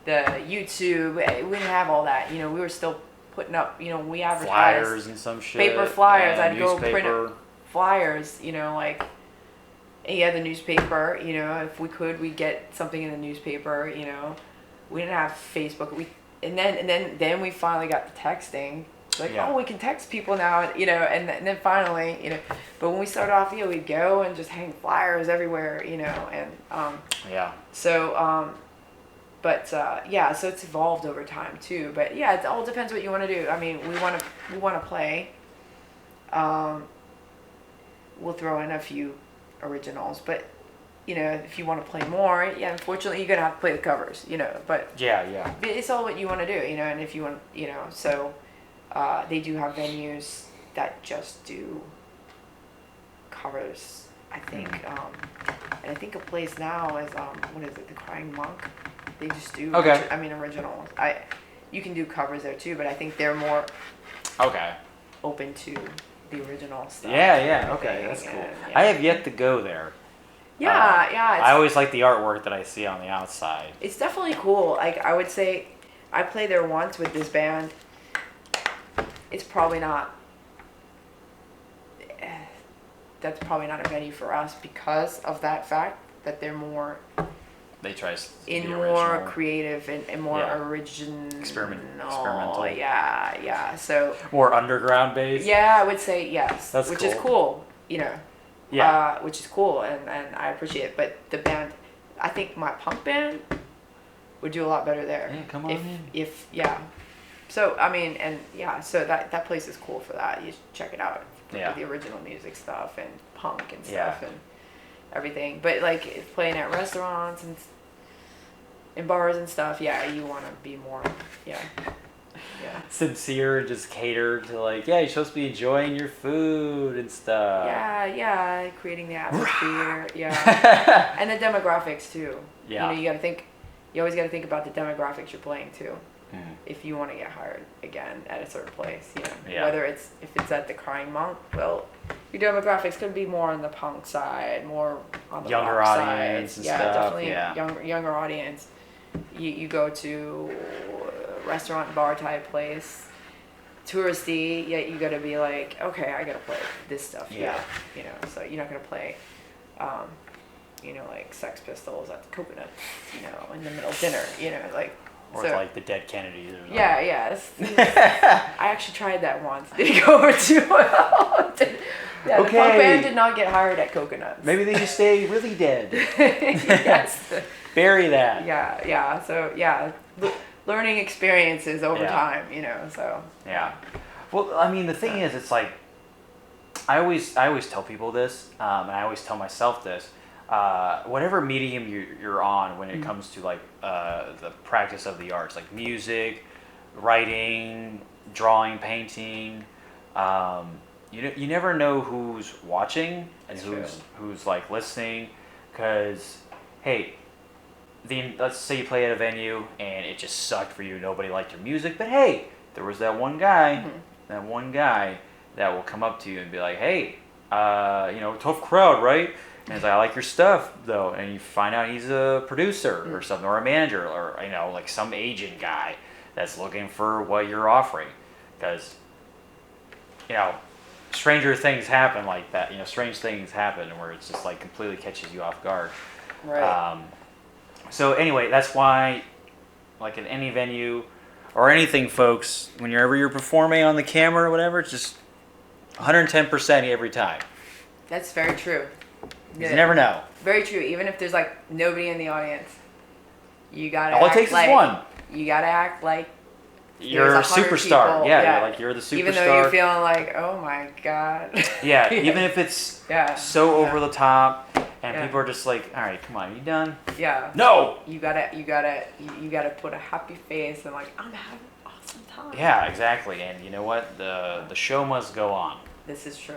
the YouTube. We didn't have all that, you know. We were still putting up, you know, we advertised flyers and some shit. Paper flyers. I'd newspaper. go print up flyers, you know, the newspaper. You know, if we could, we'd get something in the newspaper. You know, we didn't have Facebook. And then we finally got the texting. We can text people now, you know, and then finally, you know, but when we started off, we'd go and just hang flyers everywhere, you know, and so so it's evolved over time too, but it all depends what you want to do. I mean, we want to play. We'll throw in a few originals, but you know, if you want to play more, unfortunately, you're gonna have to play the covers, you know, but it's all what you want to do, you know, and if you want, you know, so. They do have venues that just do covers, I think. And I think a place now is, what is it, the Crying Monk? They just do, originals. You can do covers there too, but I think they're more open to the original stuff. Okay, that's cool. I have yet to go there. I always like the artwork that I see on the outside. It's definitely cool. I would say, I played there once with this band. It's probably not. That's probably not a venue for us because of that fact that they're more. They try more creative and more original. Experimental. Yeah. So. More underground based. Yeah, I would say yes. Which cool. is cool, you know. Yeah. Which is cool, and I appreciate it. But the band, I think my punk band would do a lot better there. Yeah, come on in. So, I mean, so that place is cool for that. You should check it out. Yeah. The original music stuff and punk and stuff and everything. But, if playing at restaurants and in bars and stuff, you want to be more, sincere, just cater to, you're supposed to be enjoying your food and stuff. Yeah, creating the atmosphere, and the demographics, too. Yeah. You know, you always got to think about the demographics you're playing, too. If you want to get hired again at a certain place, you know, whether if it's at the Crying Monk, well, your demographics could be more on the punk side, more on the younger rock audience side. And stuff. Definitely younger audience. You go to a restaurant bar type place, touristy, you got to be like, okay, I got to play this stuff. You know, so you're not gonna play. Sex Pistols at the Coconut, in the middle of dinner, Or the Dead Kennedys or something. I actually tried that once. Didn't go over too well. Yeah, the punk band did not get hired at Coconuts. Maybe they just stay really dead. Yes. Bury that. Yeah. So learning experiences over time, So. Yeah. Well, I mean, the thing is, it's like, I always tell people this, and I always tell myself this. Whatever medium you're on when it comes to like the practice of the arts, like music, writing, drawing, painting, you never know who's watching and who's like listening, because hey, let's say you play at a venue and it just sucked for you, nobody liked your music, but hey, there was that one guy, that will come up to you and be like, hey, tough crowd, right? And he's like, I like your stuff though, and you find out he's a producer or something, or a manager, or like some agent guy that's looking for what you're offering, because stranger things happen like that. Strange things happen where it's just like completely catches you off guard. Right. So anyway, that's why, like in any venue or anything, folks, whenever you're performing on the camera or whatever, it's just 110% every time. That's very true. You never know. Very true. Even if there's like nobody in the audience, you gotta. All it takes is one. You gotta act like you're a superstar. Yeah, you're the superstar. Even though you're feeling like, oh my god. Yeah, even if it's so over the top, and people are just like, all right, come on, you done? Yeah. No. You gotta put a happy face and like, I'm having an awesome time. Yeah, exactly. And you know what? The show must go on. This is true.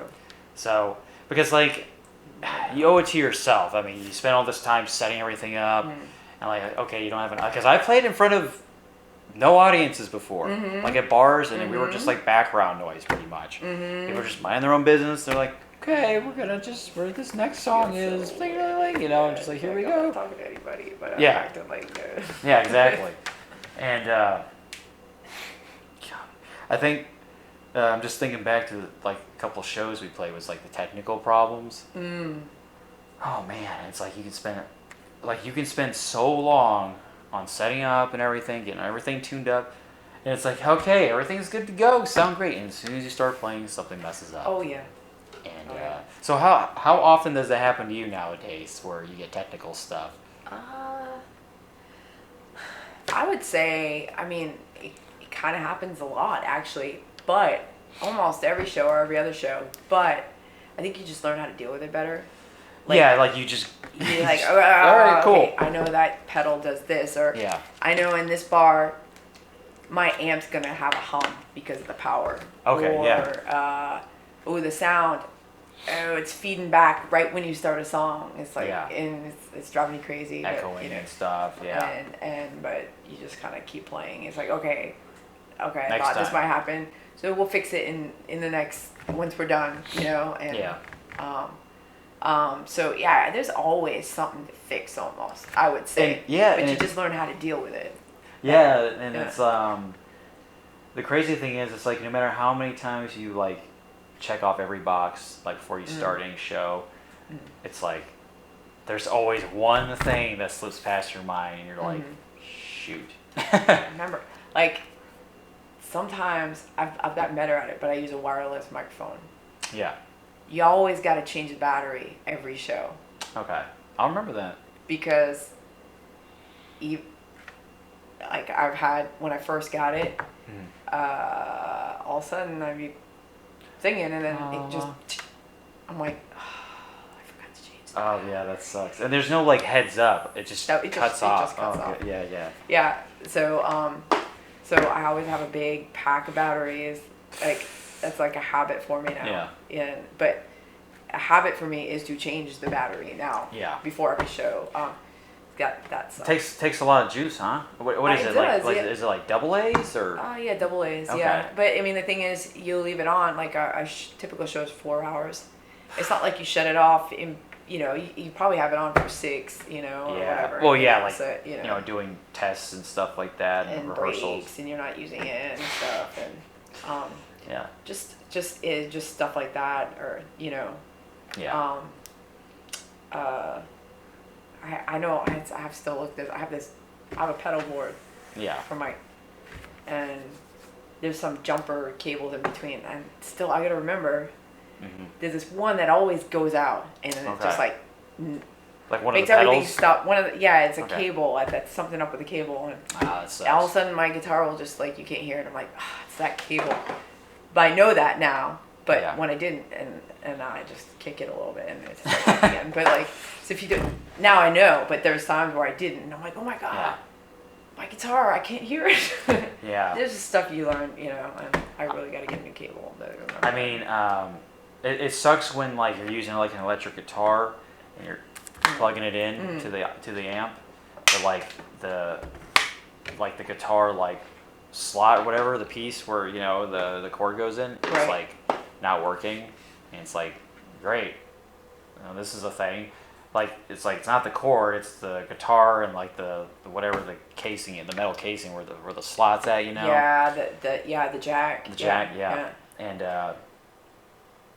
So, because like, you owe it to yourself. I mean, you spent all this time setting everything up, and like, okay, you don't have because I played in front of no audiences before, like at bars, and we were just like background noise pretty much. People were just minding their own business. They're like, okay, we're gonna where this next song is, and just like, here we go. I'm not talking to anybody, but I'm Yeah. acting like Yeah, exactly. And I think I'm just thinking back to like a couple of shows we played was like the technical problems. Oh man, it's like you can spend so long on setting up and everything, getting everything tuned up, and it's like, okay, everything's good to go, sound great, and as soon as you start playing, something messes up. Oh yeah. And so how often does that happen to you nowadays, where you get technical stuff? I would say, I mean, it kind of happens a lot actually, but almost every show or every other show. But I think you just learn how to deal with it better. Like you just. You're like, all right, cool. Okay, I know that pedal does this, or I know in this bar, my amp's gonna have a hum because of the power. Okay. Or, the sound. Oh, it's feeding back right when you start a song. It's like, and it's driving me crazy. Echoing and stuff. Yeah. But you just kind of keep playing. It's like, okay, I Next thought time. this might happen, so we'll fix it in the next once we're done. And so there's always something to fix almost, I would say. But you just learn how to deal with it. It's the crazy thing is, it's like no matter how many times you like check off every box like before you start any show, it's like there's always one thing that slips past your mind and you're like, shoot. Remember, like sometimes I've gotten better at it, but I use a wireless microphone. Yeah. You always got to change the battery every show. Okay. I'll remember that. Because I've had, when I first got it, all of a sudden I'd be singing and then it just, I'm like, I forgot to change that. Oh yeah, that sucks. And there's no like heads up. It just cuts off. Just cuts off. Yeah. Yeah. So I always have a big pack of batteries. Like that's like a habit for me now. Yeah. But a habit for me is to change the battery now. Yeah. Before every show. That sucks. Takes a lot of juice, huh? What is it does, like? yeah. Is it like double A's or? Yeah, double A's. Okay. Yeah, but I mean the thing is, you leave it on like a typical show is 4 hours. It's not like you shut it off in. You probably have it on for 6. Or whatever. Well, yeah, like so, doing tests and stuff like that and rehearsals. Breaks, and you're not using it and stuff, and just stuff like that, or Yeah. I know I have to still look this. I have a pedal board. Yeah. And there's some jumper cables in between, and still I gotta remember there's this one that always goes out, and then it just like one of makes the pedals? everything stop. It's a cable. That's something up with the cable, and that sucks. all of a sudden my guitar will just like, you can't hear it. I'm like, it's that cable. But I know that now. But when I didn't, and I just kick it a little bit, and it's like again. But like, so if you do now, I know. But there's times where I didn't, and I'm like, oh my god, my guitar, I can't hear it. There's just stuff you learn, you know. And I really got to get a new cable. I mean, it sucks when like you're using like an electric guitar and you're plugging it in to the amp, but like the guitar like slot or whatever, the piece where you know the cord goes in, it's like not working, and it's like great, you know, this is a thing. Like it's not the cord, it's the guitar and like the whatever the casing, the metal casing where the slot's at, you know. The jack. The jack, and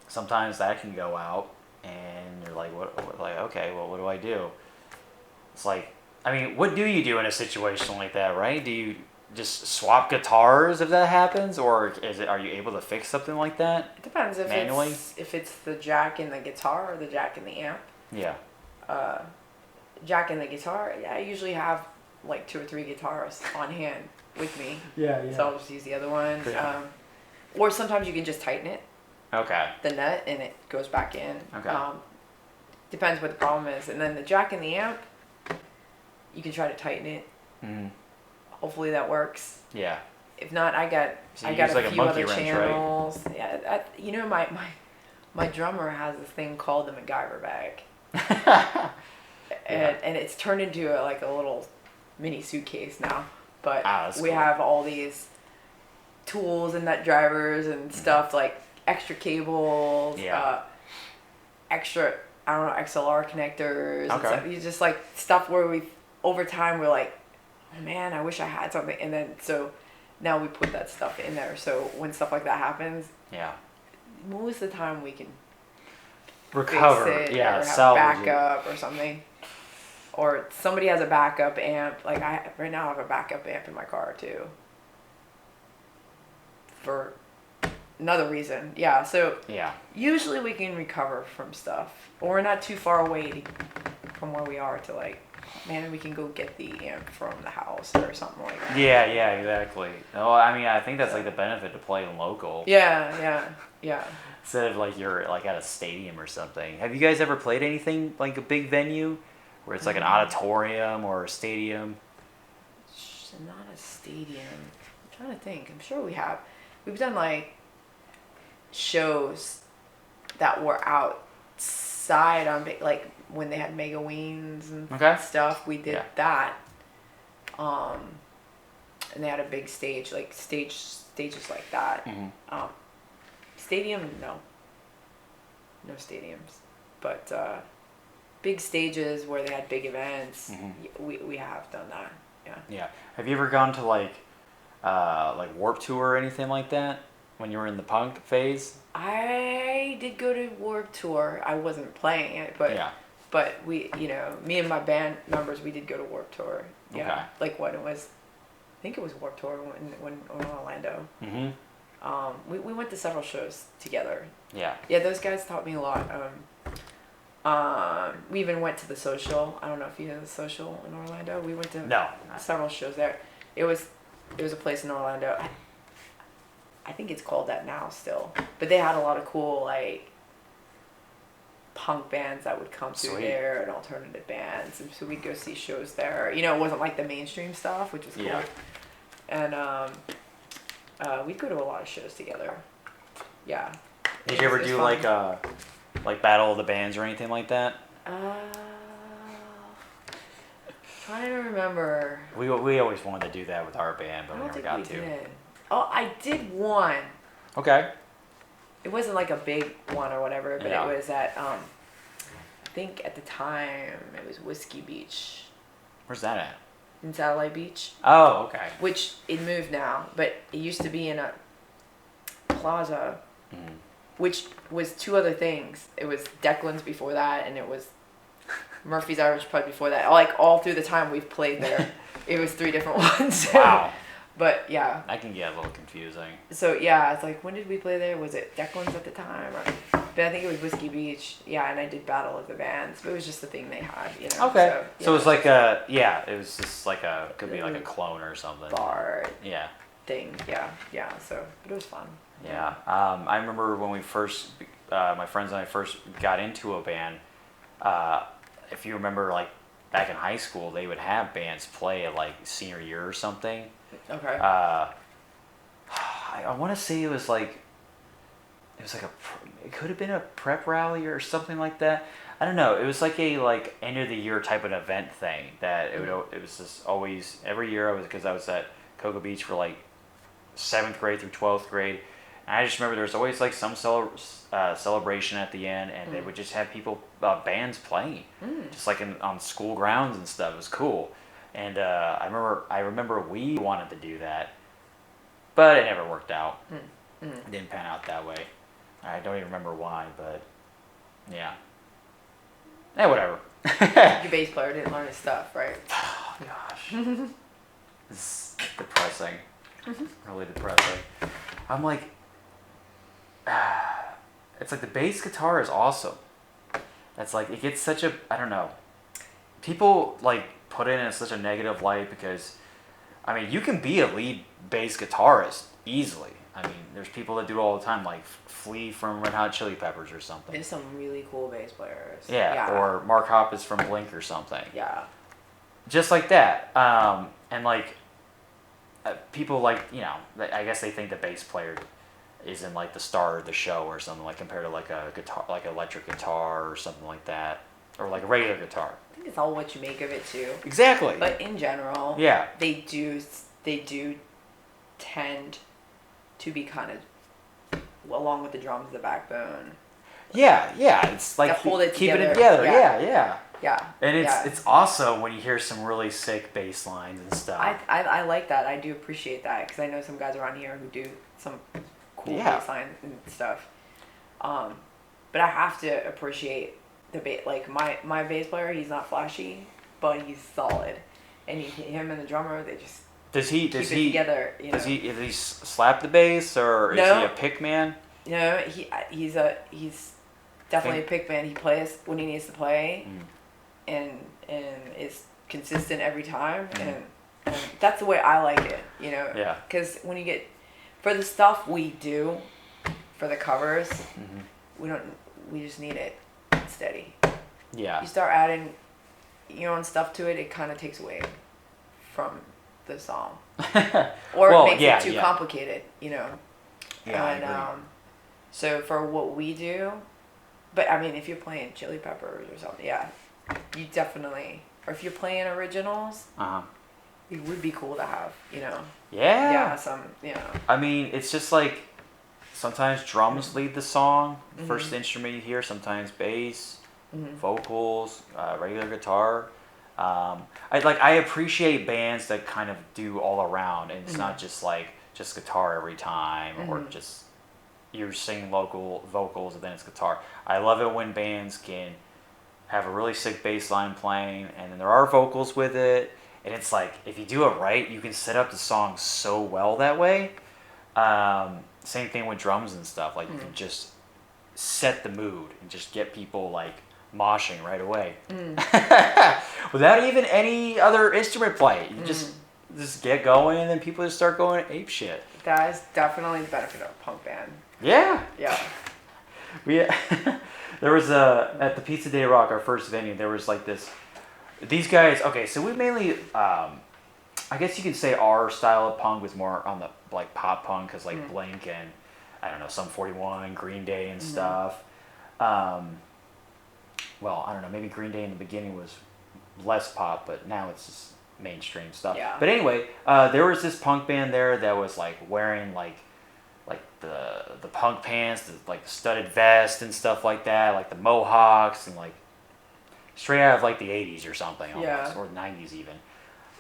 sometimes that can go out, and you're like, okay, well, what do I do? It's like, I mean, what do you do in a situation like that, right? Do you just swap guitars if that happens, or are you able to fix something like that? It depends manually. If it's the jack in the guitar or the jack in the amp. Yeah. Jack in the guitar. I usually have like 2 or 3 guitars on hand with me. Yeah. So I'll just use the other ones. Or sometimes you can just tighten it. Okay. The nut, and it goes back in. Okay. Depends what the problem is, and then the jack in the amp, you can try to tighten it. Hopefully that works. Yeah. If not, I got a few other channels. Right? Yeah, you know, my drummer has this thing called the Macgyver Bag, and it's turned into a little mini suitcase now. But we have all these tools and nut drivers and stuff, like extra cables, extra XLR connectors. And stuff. You just like stuff where over time we're like, oh man, I wish I had something, and then so now we put that stuff in there. So when stuff like that happens, most of the time we can recover, fix it or have backup or something. Or somebody has a backup amp. Like right now I have a backup amp in my car too. For another reason. Yeah, so usually we can recover from stuff. Or we're not too far away from where we are to like, man, we can go get the amp from the house or something like that. Yeah, exactly. No, I mean, I think that's like the benefit to playing local. Yeah. Instead of like you're like at a stadium or something. Have you guys ever played anything like a big venue where it's like an auditorium or a stadium? Not a stadium. I'm trying to think. I'm sure we have. We've done like shows that were outside on like when they had mega weens and stuff. We did that. And they had a big stage, like stages like that. Stadium, no stadiums, but big stages where they had big events. We have done that. Yeah. Have you ever gone to like Warped Tour or anything like that when you were in the punk phase? I did go to Warped Tour. I wasn't playing it, but we, me and my band members, we did go to Warped Tour. Yeah. Okay. Like when it was, I think it was Warped Tour when in Orlando. We went to several shows together. Yeah, those guys taught me a lot. We even went to the Social. I don't know if you know the Social in Orlando. We went to several shows there. It was a place in Orlando. I think it's called that now still. But they had a lot of cool like punk bands that would come through there and alternative bands, and so we'd go see shows there. It wasn't like the mainstream stuff, which was cool. And we'd go to a lot of shows together. Yeah. Did you ever do like Battle of the Bands or anything like that? Trying to remember. We always wanted to do that with our band, but we never got to. Did. Oh, I did one. Okay. It wasn't like a big one or whatever, but it was at I think at the time it was Whiskey Beach. Where's that at? In Satellite Beach. Oh, okay. Which it moved now, but it used to be in a plaza, which was 2 other things. It was Declan's before that, and it was Murphy's Irish Pub before that. Like all through the time we've played there, it was 3 different ones. Wow. But that can get a little confusing. So it's like, when did we play there? Was it Declan's at the time? But But I think it was Whiskey Beach. Yeah, and I did Battle of the Bands. But it was just the thing they had, you know. Okay. So yeah, it was like a, it was just like a, could be like a clone or something. bar Yeah. thing. Yeah. So but it was fun. Yeah. I remember when we first, my friends and I first got into a band. If you remember, like back in high school, they would have bands play at like senior year or something. Okay. I want to say it was like it could have been a prep rally or something like that. I don't know. It was like a like end of the year type of event thing that it was just always every year because I was at Cocoa Beach for like 7th grade through 12th grade. And I just remember there was always like some celebration at the end, and they would just have people, bands playing, just like on school grounds and stuff. It was cool, and I remember we wanted to do that, but it never worked out. It didn't pan out that way. I don't even remember why, but yeah. Whatever. Your bass player didn't learn his stuff, right? Oh gosh, it's depressing. Really depressing. I'm like. It's like the bass guitar is awesome. It's like it gets such a, I don't know. People like put it in such a negative light because, I mean, you can be a lead bass guitarist easily. I mean, there's people that do it all the time, like Flea from Red Hot Chili Peppers or something. There's some really cool bass players. Yeah, or Mark Hoppus from Blink or something. Yeah. Just like that. And like, people like, I guess they think the bass player isn't like the star of the show or something, like compared to like a guitar, like electric guitar or something like that, or like a regular guitar. I think it's all what you make of it too. Exactly. But in general, yeah, they do tend to be kind of, along with the drums, the backbone. Yeah, it's like hold it keeping it together. together. Yeah. And it's awesome when you hear some really sick bass lines and stuff. I like that. I do appreciate that because I know some guys around here who do some cool bass lines and stuff. But I have to appreciate the bass. Like my bass player, he's not flashy, but he's solid. And him and the drummer, they just keep it together. Does he slap the bass or is he a pick man? No, he's definitely a pick man. He plays when he needs to play, and is consistent every time, and that's the way I like it. Yeah. Because when you get for the stuff we do, for the covers, we just need it steady. Yeah. You start adding your own stuff to it, it kind of takes away from the song, or it makes it too complicated. Yeah, and I agree. So for what we do, but I mean, if you're playing Chili Peppers or something, you definitely, or if you're playing originals, it would be cool to have, Yeah, some, I mean, it's just like sometimes drums lead the song, first instrument you hear, sometimes bass, vocals, regular guitar. I appreciate bands that kind of do all around, and it's not just like just guitar every time, or just you're singing local vocals and then it's guitar. I love it when bands can have a really sick bass line playing, and then there are vocals with it. And it's like, if you do it right, you can set up the song so well that way. Same thing with drums and stuff. Like, you can just set the mood and just get people, like, moshing right away. Without even any other instrument play. You just get going, and then people just start going ape shit. That is definitely the benefit of a punk band. Yeah. Yeah. There was at the Pizza Day Rock, our first venue, there was like these guys, okay, so we mainly, I guess you could say our style of punk was more on the, like, pop punk, because, like, Blink and, I don't know, Sum 41, Green Day and stuff. Well, I don't know, maybe Green Day in the beginning was less pop, but now it's just mainstream stuff. Yeah. But anyway, there was this punk band there that was, like, wearing, like the punk pants, the studded vest and stuff like that, like the mohawks, and, like, straight out of, like, the 80s or something, almost, or the 90s even.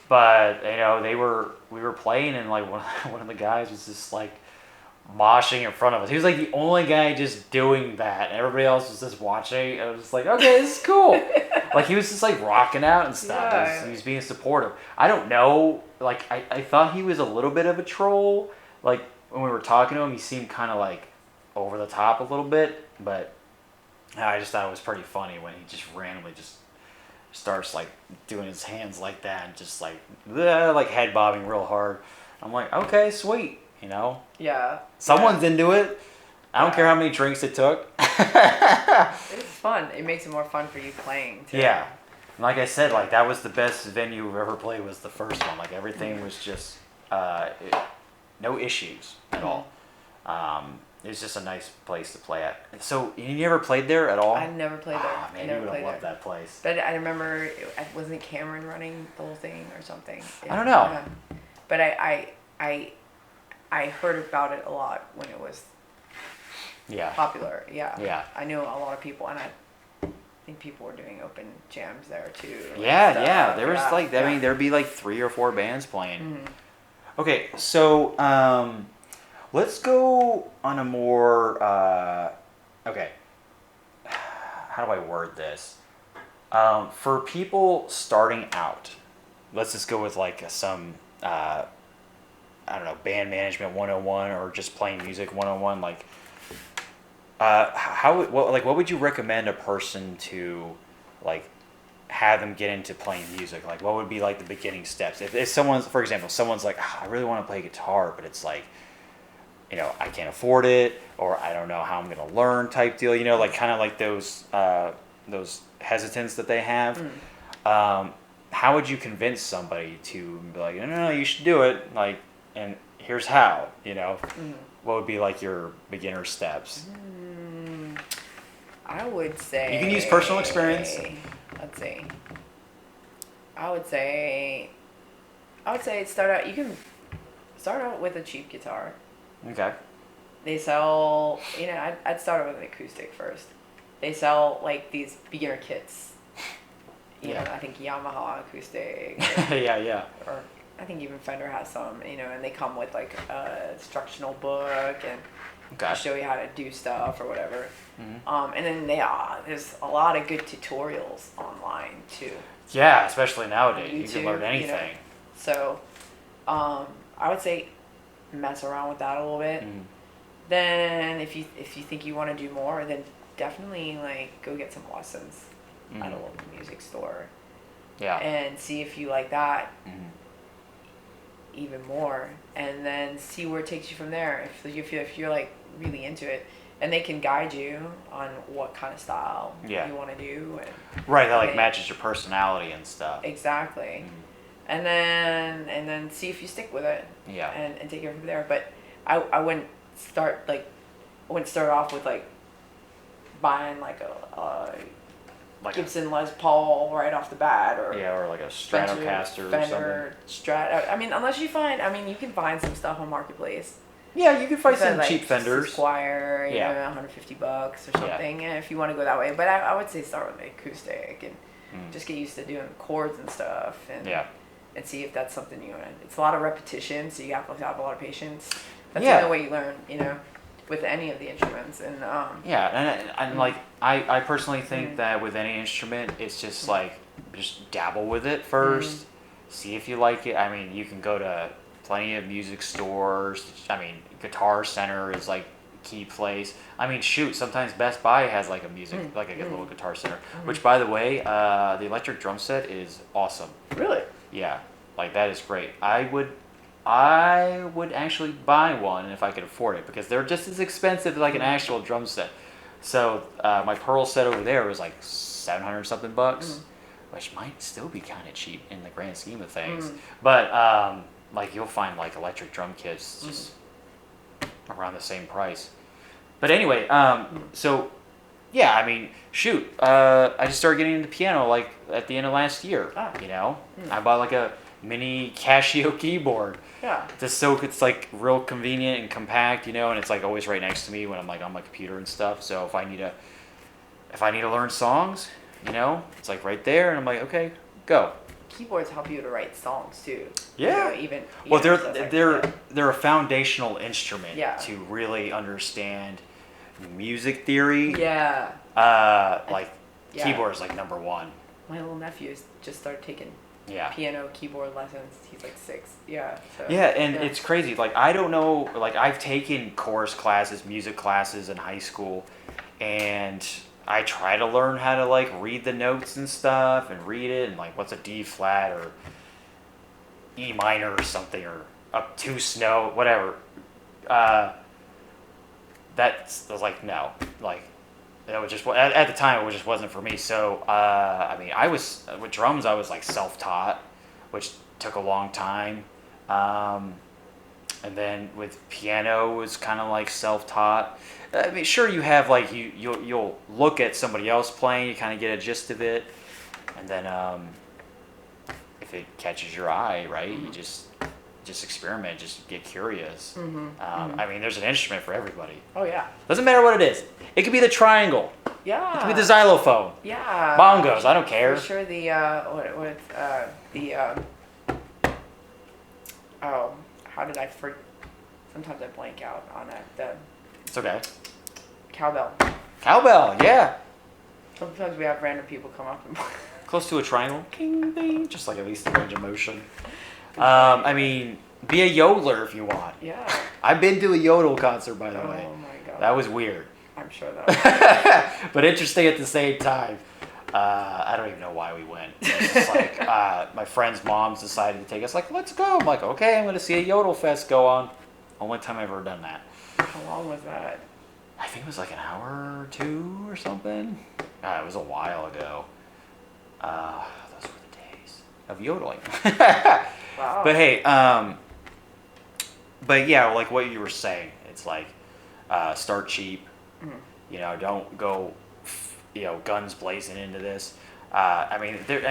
But, we were playing, and, like, one of the guys was just, like, moshing in front of us. He was, like, the only guy just doing that, and everybody else was just watching. I was just like, okay, this is cool. Like, he was just, like, rocking out and stuff. Yeah. He was being supportive. I don't know, like, I thought he was a little bit of a troll. Like, when we were talking to him, he seemed kind of, like, over the top a little bit, but I just thought it was pretty funny when he just randomly just starts like doing his hands like that and just like head bobbing real hard. I'm like, okay, sweet, you know. Yeah. Someone's into it. I don't care how many drinks it took. It's fun. It makes it more fun for you playing too. Yeah. And like I said, like that was the best venue we've ever played was the first one. Like everything was just no issues at all. It was just a nice place to play at. So you never played there at all? I never played there. Oh, man, I you never would have played loved there. that place. But I remember, wasn't Cameron running the whole thing or something? I don't know. Yeah. But I heard about it a lot when it was popular. Yeah. Yeah. I knew a lot of people, and I think people were doing open jams there too. Yeah. There was I mean, there'd be like 3 or 4 bands playing. Mm-hmm. Okay, so let's go on a more okay. How do I word this? For people starting out, let's just go with like some I don't know, band management 101 or just playing music 101. Like, what would you recommend a person to like have them get into playing music? Like, what would be like the beginning steps? If someone's, for example, someone's like, I really want to play guitar, but it's like, you know, I can't afford it, or I don't know how I'm gonna learn type deal. You know, like kind of like those hesitance that they have. How would you convince somebody to be like, no, you should do it, like, and here's how, you know? What would be like your beginner steps? I would say You can use personal experience. Let's see. I would say start out. You can start out with a cheap guitar. Okay. They sell. You know, I'd start out with an acoustic first. They sell like these beginner kits. You know, I think Yamaha acoustic. Yeah. Or I think even Fender has some. You know, and they come with like a instructional book and show you how to do stuff or whatever. And then there's a lot of good tutorials online too. Yeah, especially nowadays, YouTube, you can learn anything. You know. So, I would say mess around with that a little bit. Then if you think you want to do more, then definitely like go get some lessons at a local music store. Yeah. And see if you like that even more, and then see where it takes you from there. If you're like really into it, and they can guide you on what kind of style you want to do. Right, that like matches your personality and stuff. Exactly. And then see if you stick with it. Yeah. And take it from there. But I wouldn't start off with like buying like a Gibson Les Paul right off the bat, or like a Stratocaster or something. I mean, unless you can find some stuff on Marketplace. Yeah, you can find some like cheap Fenders. Squire, you know, $150 or something, if you want to go that way. But I would say start with the acoustic and just get used to doing chords and stuff, and see if that's something you want. It's a lot of repetition, so you have to have a lot of patience. That's the only way you learn, you know, with any of the instruments. And and like I personally think that with any instrument, it's just like just dabble with it first, see if you like it. I mean, you can go to plenty of music stores. I mean, Guitar Center is like a key place. I mean, shoot, sometimes Best Buy has like a music, like a little Guitar Center. Which, by the way, the electric drum set is awesome. Really? Yeah, like that is great. I would actually buy one if I could afford it, because they're just as expensive as like an actual drum set. So my Pearl set over there was like $700 something bucks, which might still be kind of cheap in the grand scheme of things. But like you'll find like electric drum kits just around the same price. But anyway, so yeah, I mean, shoot, I just started getting into piano like at the end of last year. You know, I bought like a mini Casio keyboard. Yeah. Just so it's like real convenient and compact, you know, and it's like always right next to me when I'm like on my computer and stuff. So if I need to learn songs, you know, it's like right there, and I'm like, okay, go. Keyboards help you to write songs too. Yeah. You know, well, they're a foundational instrument to really understand music theory. Yeah. Keyboard is like number one. My little nephew just started taking piano keyboard lessons. He's like 6. Yeah. So, it's crazy. Like, I don't know. Like, I've taken chorus classes, music classes in high school, and I try to learn how to like read the notes and stuff and read it and like what's a D flat or E minor or something or obtuse note, whatever. That was like no, like that was just at the time it just wasn't for me. So I mean, I was with drums. I was like self-taught, which took a long time. And then with piano, it was kind of like self-taught. I mean, sure, you have like you'll look at somebody else playing, you kind of get a gist of it, and then if it catches your eye, right, you just experiment, just get curious. I mean, there's an instrument for everybody. Oh yeah. Doesn't matter what it is. It could be the triangle. Yeah. It could be the xylophone. Yeah. Bongos. I don't care. For sure. Oh, how did I forget? Sometimes I blank out on it. The It's okay. cowbell. Cowbell. Yeah. Sometimes we have random people come up and Close to a triangle. King, ding, just like at least the range of motion. I mean, be a yodeler if you want. yeah. I've been to a yodel concert, by the way. Oh my god. That was weird. I'm sure that. But interesting at the same time. I don't even know why we went. It's just like my friend's moms decided to take us. Like, let's go. I'm like, okay, I'm going to see a yodel fest go on. Only time I've ever done that. How long was that? I think it was like an hour or two or something. It was a while ago. Those were the days of yodeling. Wow. But hey, but yeah, like what you were saying, it's like start cheap. You know, don't go, guns blazing into this. I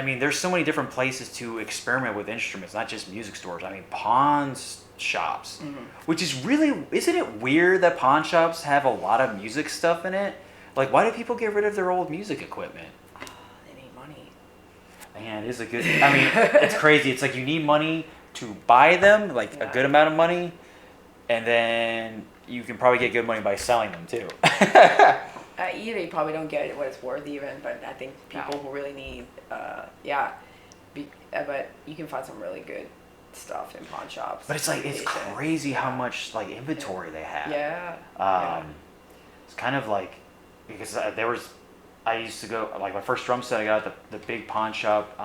mean, there's so many different places to experiment with instruments, not just music stores. I mean, pawn shops, which is really, isn't it weird that pawn shops have a lot of music stuff in it? Like, why do people get rid of their old music equipment? They need money. Man, it is a good. I mean, it's crazy. It's like you need money to buy them, like a good amount of money, and then you can probably get good money by selling them too. Either you probably don't get what it's worth even, but I think people who really need, but you can find some really good stuff in pawn shops. But it's like it's crazy how much like inventory they have. Yeah. It's kind of like because I used to go like my first drum set I got at the big pawn shop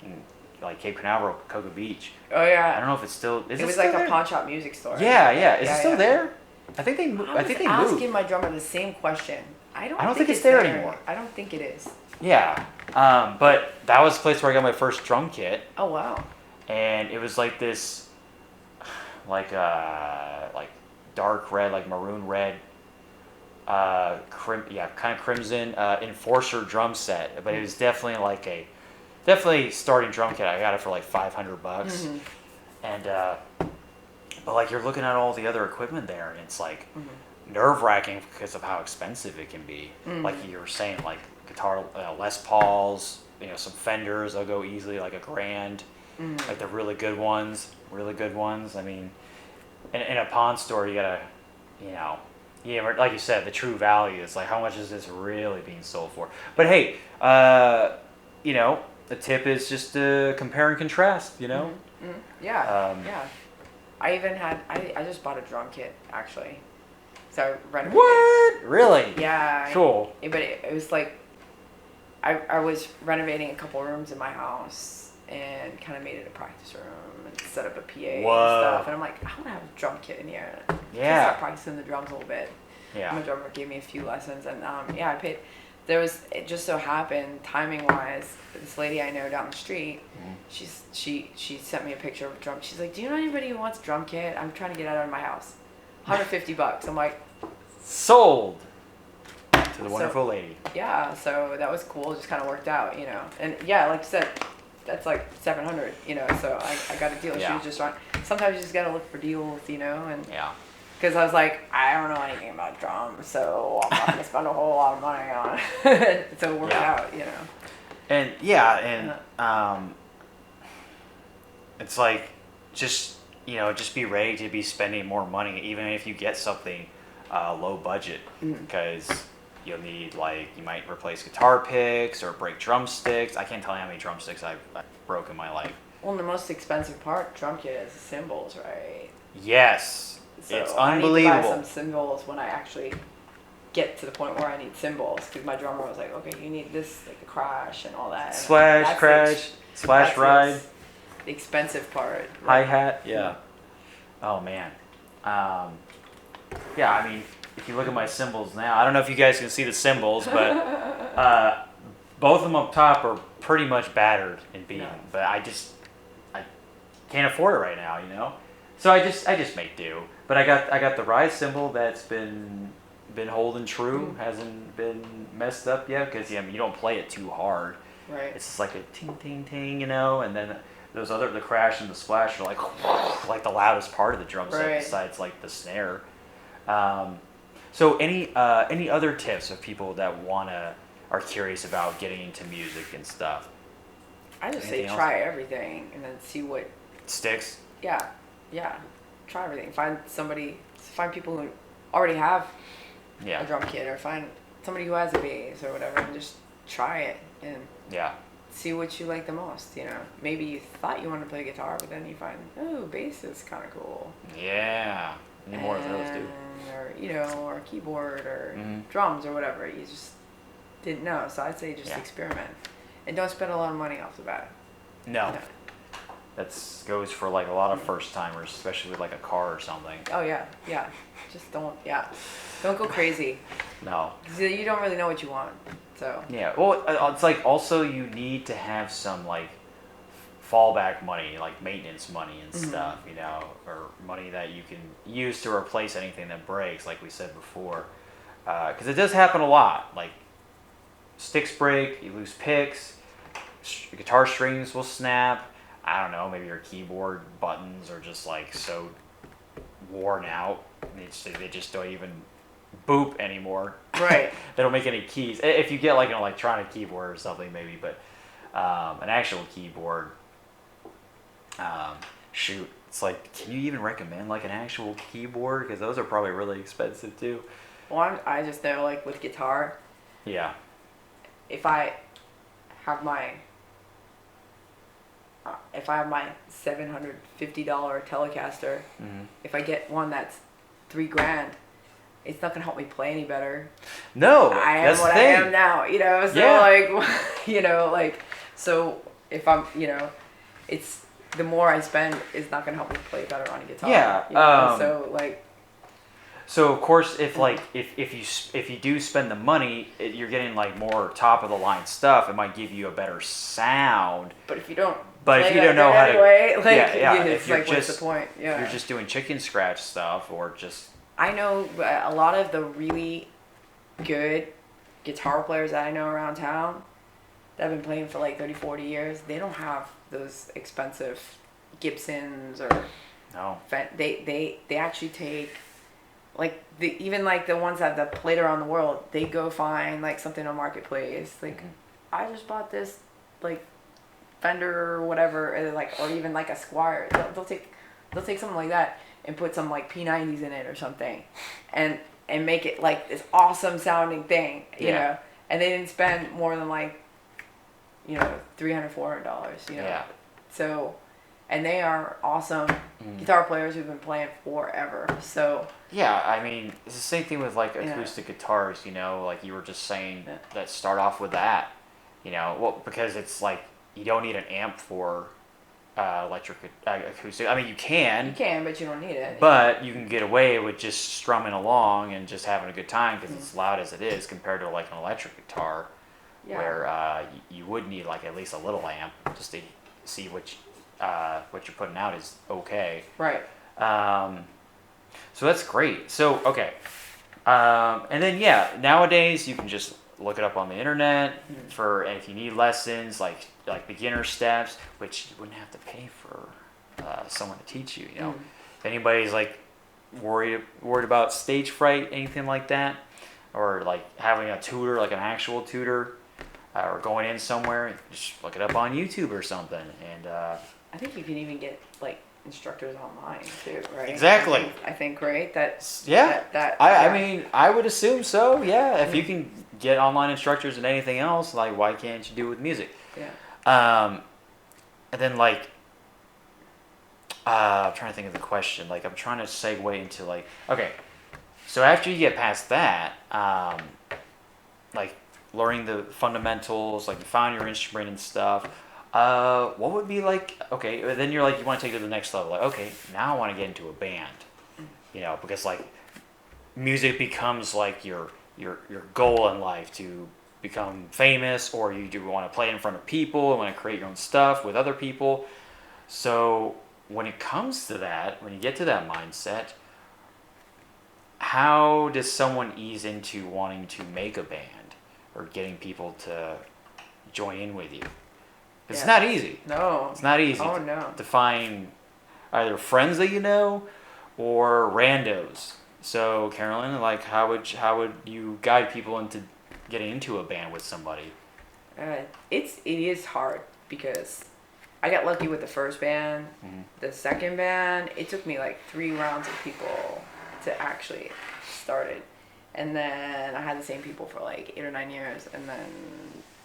in like Cape Canaveral, Cocoa Beach. Oh yeah. I don't know if it's still. Is it was still like there? a pawn shop music store. Yeah. Is it still there? I think they moved. I was asking my drummer the same question. I don't think it's there anymore. I don't think it is. Yeah. But that was the place where I got my first drum kit. Oh wow. And it was like this, like dark red, like maroon red, kind of crimson Enforcer drum set. But it was definitely starting drum kit. I got it for like $500, and but like you're looking at all the other equipment there, and it's like nerve-wracking because of how expensive it can be. Like you were saying, like guitar Les Pauls, some Fenders, they'll go easily like $1,000. Like the really good ones. I mean, in a pawn store, you gotta, like you said, the true value is like how much is this really being sold for? But hey, the tip is just to compare and contrast. Yeah. Yeah. I even had I just bought a drum kit actually, so I renovated. What? Really? Yeah. Cool. But it was like, I was renovating a couple rooms in my house. And kind of made it a practice room and set up a PA and stuff. And I'm like, I want to have a drum kit in here. Yeah. Start practicing the drums a little bit. Yeah. My drummer gave me a few lessons, and I paid. It just so happened, timing wise, this lady I know down the street, she sent me a picture of a drum. She's like, do you know anybody who wants a drum kit? I'm trying to get out of my house. $150. I'm like, sold to the wonderful lady. Yeah. So that was cool. It just kind of worked out, And yeah, like you said. That's like $700, so I got a deal. Yeah. She was just trying. Sometimes you just gotta look for deals, and Yeah. Because I was like, I don't know anything about drums, so I'm not gonna spend a whole lot of money on it. So it worked out, And it's like just be ready to be spending more money, even if you get something low budget, because. You'll need you might replace guitar picks or break drumsticks. I can't tell you how many drumsticks I've broke in my life. Well, the most expensive drum kit is the cymbals, right? Yes, So it's I unbelievable. need to buy some cymbals when I actually get to the point where I need cymbals because my drummer was like, okay, you need this, like a crash and all that. And Slash, that's crash, slash, that's ride, the expensive part. hi-hat, yeah. Oh, man. Yeah, I mean, if you look at my cymbals now, I don't know if you guys can see the cymbals, but both of them up top are pretty much battered and beaten. No. But I can't afford it right now, you know. So I just make do. But I got the ride cymbal that's been holding true, hasn't been messed up yet because you don't play it too hard. Right. It's just like a ting ting ting, you know, and then the crash and the splash are like the loudest part of the drum set besides like the snare. So any other tips of people that are curious about getting into music and stuff? I just Anything say else? try everything and then see what Sticks. Yeah. Try everything. Find people who already have a drum kit, or find somebody who has a bass or whatever, and just try it and see what you like the most. You know, maybe you thought you wanted to play guitar, but then you find, oh, bass is kind of cool. Yeah. Need more of those, dude. Or keyboard or drums or whatever. You just didn't know. So I'd say just experiment and don't spend a lot of money off the bat. No. That goes for like a lot of first timers, especially with like a car or something. Oh yeah. Just don't go crazy. No. You don't really know what you want, so. Yeah. Well, it's like also you need to have some like fallback money, like maintenance money and stuff, you know, or money that you can use to replace anything that breaks, like we said before, because it does happen a lot. Like sticks break, you lose picks, guitar strings will snap. I don't know, maybe your keyboard buttons are just like so worn out. They just don't even boop anymore. Right. They don't make any keys. If you get like an electronic keyboard or something, maybe, but an actual keyboard, it's like, can you even recommend like an actual keyboard? Because those are probably really expensive too. Well, I just know, like with guitar, if I have my $750 Telecaster, if I get one that's $3,000, it's not gonna help me play any better. No, I am what I am now, you know. So so if I'm, it's the more I spend is not gonna help me play better on a guitar. Yeah. You know? So of course, if you do spend the money, you're getting like more top of the line stuff. It might give you a better sound. But if you don't. But if you don't know how to, it's if you're like, what's the point? Yeah. You're just doing chicken scratch stuff, or just. I know a lot of the really good guitar players that I know around town that have been playing for like 30, 40 years. They don't have those expensive Gibsons or. No. They actually take. Like even like the ones that played around the world, they go find like something on Marketplace. Like, I just bought this like Fender or whatever, or even like a Squier. They'll take something like that and put some like P90s in it or something, and make it like this awesome sounding thing, you know. And they didn't spend more than like, $300, $400, you know. Yeah. So, and they are awesome guitar players who've been playing forever. So. Yeah, I mean, it's the same thing with like acoustic guitars, you know, like you were just saying that start off with that, you know, well, because it's like you don't need an amp for electric acoustic. I mean, you can. You can, but you don't need it. But you can get away with just strumming along and just having a good time because it's loud as it is compared to like an electric guitar, where you would need like at least a little amp just to see what you're putting out is okay. Right. So that's great. So, okay. And then, nowadays you can just look it up on the internet and if you need lessons, like beginner steps, which you wouldn't have to pay for someone to teach you, you know. If anybody's like worried about stage fright, anything like that, or like having a tutor, like an actual tutor, or going in somewhere, just look it up on YouTube or something. And I think you can even get like instructors online too, right? Exactly. I think right. I mean, I would assume so. Yeah, if you can get online instructors and anything else, like why can't you do it with music? Yeah. And then like, I'm trying to think of the question. Like I'm trying to segue into like, okay, So after you get past that, like learning the fundamentals, like you found your instrument and stuff, what would be like, okay, then you're like, you want to take it to the next level. Like, okay, now I want to get into a band, because like music becomes like your goal in life to become famous, or you do want to play in front of people and want to create your own stuff with other people. So when it comes to that, when you get to that mindset, how does someone ease into wanting to make a band or getting people to join in with you? It's not easy. No. It's not easy to find either friends that you know or randos. So, Karalyn, like, how would you guide people into getting into a band with somebody? It is hard because I got lucky with the first band. Mm-hmm. The second band, it took me like 3 rounds of people to actually start it. And then I had the same people for like 8 or 9 years, and then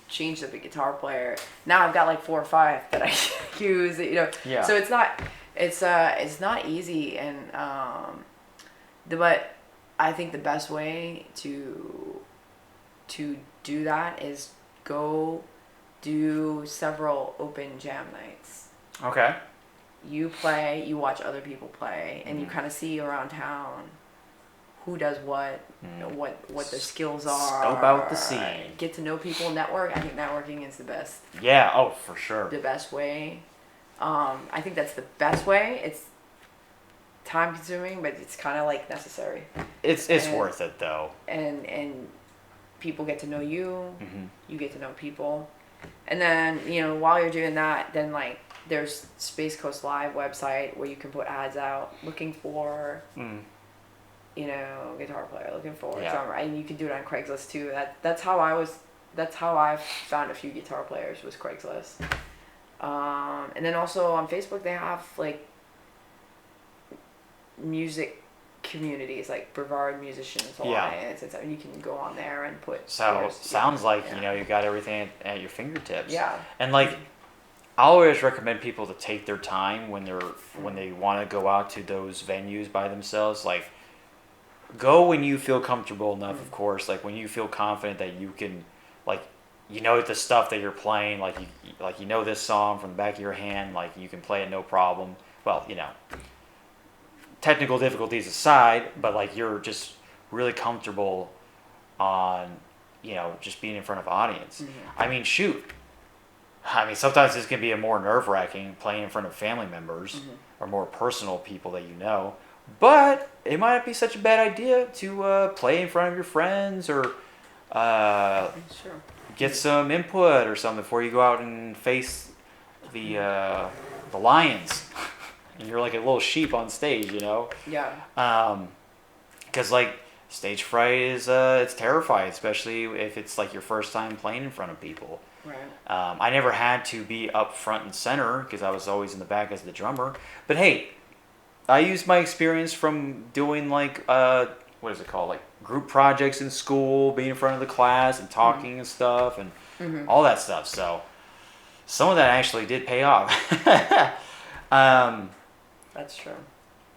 changed up a guitar player. Now I've got like 4 or 5 that I use, Yeah. So it's not easy, and but I think the best way to do that is go do several open jam nights. Okay. You play, you watch other people play, and you Mm-hmm. kind of see around town who does what, what their skills are. Scope out the scene. Get to know people, network. I think networking is the best. Yeah. Oh, for sure. The best way. I think that's the best way. It's time consuming, but it's kind of like necessary. It's worth it though. And people get to know you. Mm-hmm. You get to know people, and then while you're doing that, then like there's Space Coast Live website where you can put ads out looking for. Guitar player, looking for drummer, and you can do it on Craigslist too. That's how I found a few guitar players, was Craigslist. And then also on Facebook they have like music communities, like Brevard Musicians Alliance, and you can go on there and put. Sounds like you got everything at your fingertips. Yeah. And like, I always recommend people to take their time when they want to go out to those venues by themselves. Like, go when you feel comfortable enough, of course. Like when you feel confident that you can, like, the stuff that you're playing. Like you know this song from the back of your hand. Like you can play it no problem. Well, technical difficulties aside, but like you're just really comfortable on, just being in front of an audience. Mm-hmm. I mean, shoot. Sometimes this can be a more nerve-wracking playing in front of family members or more personal people that you know. But it might not be such a bad idea to play in front of your friends or get some input or something before you go out and face the lions. And you're like a little sheep on stage, Yeah. Because like stage fright is it's terrifying, especially if it's like your first time playing in front of people. Right. I never had to be up front and center because I was always in the back as the drummer. But hey, I used my experience from doing like what is it called, like group projects in school, being in front of the class and talking and stuff and all that stuff. So some of that actually did pay off. That's true.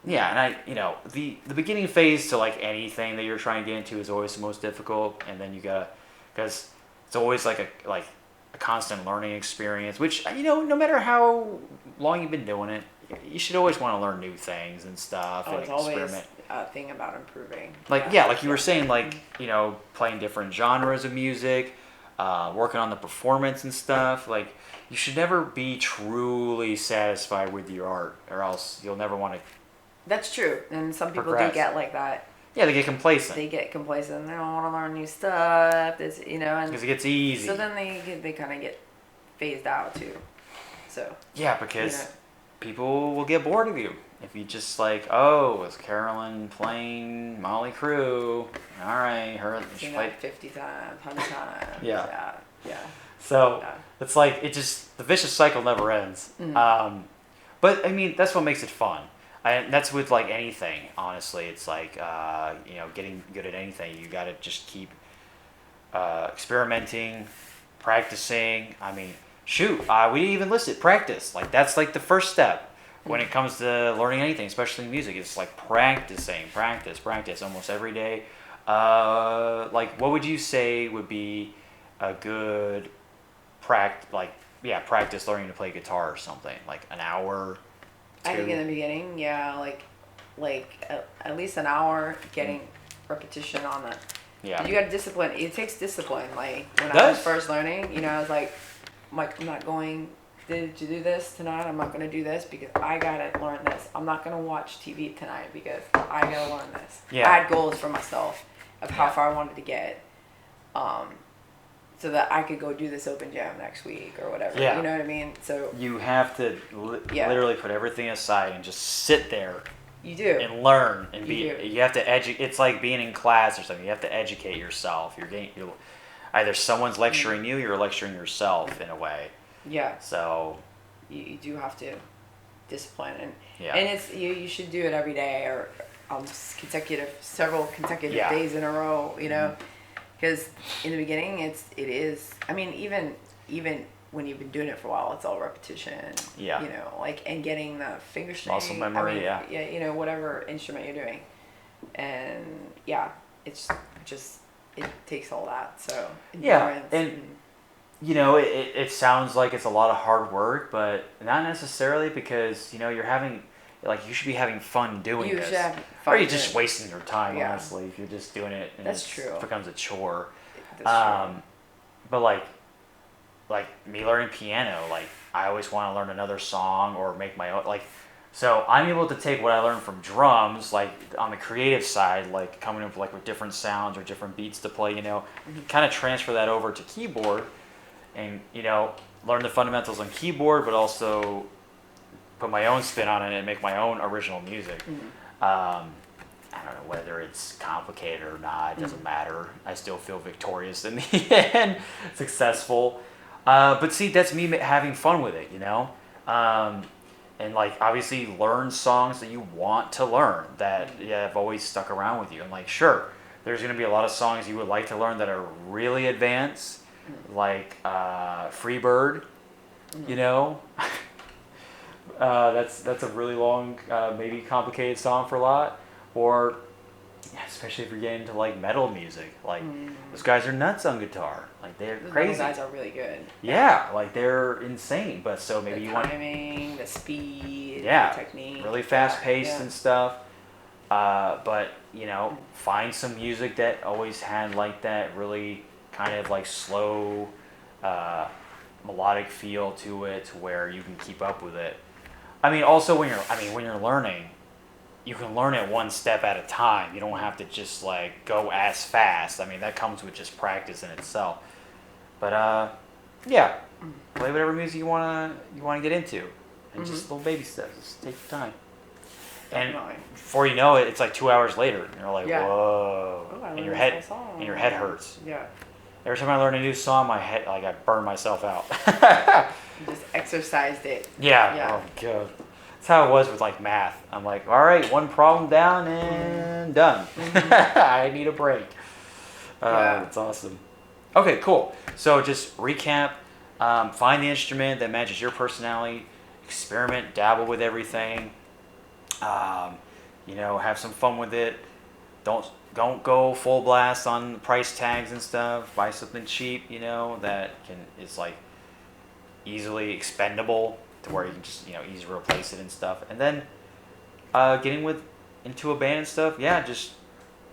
Yeah, and the beginning phase to like anything that you're trying to get into is always the most difficult, and then you gotta, because it's always like a constant learning experience. Which no matter how long you've been doing it, you should always want to learn new things and stuff and It's experiment. always a thing about improving. Like like you were saying, like playing different genres of music, working on the performance and stuff. Like you should never be truly satisfied with your art, or else you'll never want to. That's true, and some people Progress. do get like that. Yeah, they get complacent. They get complacent. They don't want to learn new stuff. And Because it gets easy. so then they kind of get phased out too. So Yeah, because people will get bored of you if you just like, oh, is Karalyn playing Molly Crew? All right, she seen played. that 50 times, 100 times. Yeah. Yeah. So Yeah. it's like the vicious cycle never ends. But that's what makes it fun. And that's with like anything. Honestly, it's like getting good at anything. You got to just keep experimenting, practicing. Shoot, we didn't even list it. Practice. Like that's like the first step. when it comes to learning anything, especially music. It's like practice almost every day. Like, what would you say would be a good practice learning to play guitar or something? Like an hour, I think in two? the beginning, yeah, at least an hour getting repetition on it. Yeah. You got to discipline. It takes discipline. Like when It I was does. first learning, you know, I was like, I'm not going. Did you do this tonight? I'm not going to do this because I gotta learn this. I'm not going to watch TV tonight because I gotta learn this. Yeah. I had goals for myself of how Yeah. far I wanted to get, so that I could go do this open jam next week or whatever. Yeah. You know what I mean? So You have to Yeah. literally put everything aside and just sit there you do. and learn and be. You do. You have to educate. It's like being in class or something. You have to educate yourself. You're either someone's lecturing you, you're lecturing yourself in a way. Yeah. So You do have to discipline Yeah. and it's you should do it every day or several consecutive Yeah. days in a row, you know, because in the beginning it is, I mean, even when you've been doing it for a while, it's all repetition. Yeah. You know, like, and getting the finger string. Muscle memory, I mean, yeah. Yeah, you know, whatever instrument you're doing. And yeah, it's just, it takes all that. So, Yeah, endurance and it sounds like it's a lot of hard work, but not necessarily, because you should be having fun doing You this. should have Or fun you're doing just it. wasting your time, Yeah. honestly, if you're just doing it and That's it true. becomes a chore. That's true. But like me learning piano, like I always want to learn another song or make my own, so I'm able to take what I learned from drums, like on the creative side, like coming up with different sounds or different beats to play, kind of transfer that over to keyboard and, learn the fundamentals on keyboard, but also put my own spin on it and make my own original music. I don't know whether it's complicated or not, it doesn't matter. I still feel victorious in the end, successful. But see, that's me having fun with it, and obviously learn songs that you want to learn that have always stuck around with you. And sure, there's going to be a lot of songs you would like to learn that are really advanced, like Freebird, that's a really long, maybe complicated song for a lot. Or especially if you're getting into metal music, those guys are nuts on guitar, they're Those crazy. metal guys are really good. Yeah, they're insane. But so maybe The you want timing, the speed, yeah, the technique. really fast paced yeah. and stuff. But find some music that always had that really kind of slow, melodic feel to it, to where you can keep up with it. I mean, also when you're learning, you can learn it one step at a time. You don't have to just go as fast. I mean, that comes with just practice in itself. But yeah, play whatever music you wanna get into, and just little baby steps. Just take your time. And Definitely. before you know it, it's 2 hours later, and you're like, Yeah. whoa, Oh, I and learned your this head whole song. and your head hurts. Yeah. Every time I learn a new song, my head I burn myself out. You just exercised it. Yeah. Yeah. Oh god. That's how it was with math. I'm all right, one problem down and done. I need a break. Yeah. That's awesome. Okay, cool. So just recap. Find the instrument that matches your personality. Experiment, dabble with everything. Have some fun with it. Don't go full blast on price tags and stuff. Buy something cheap, that is easily expendable, to where you can just easily replace it and stuff. And then getting into a band and stuff, yeah, just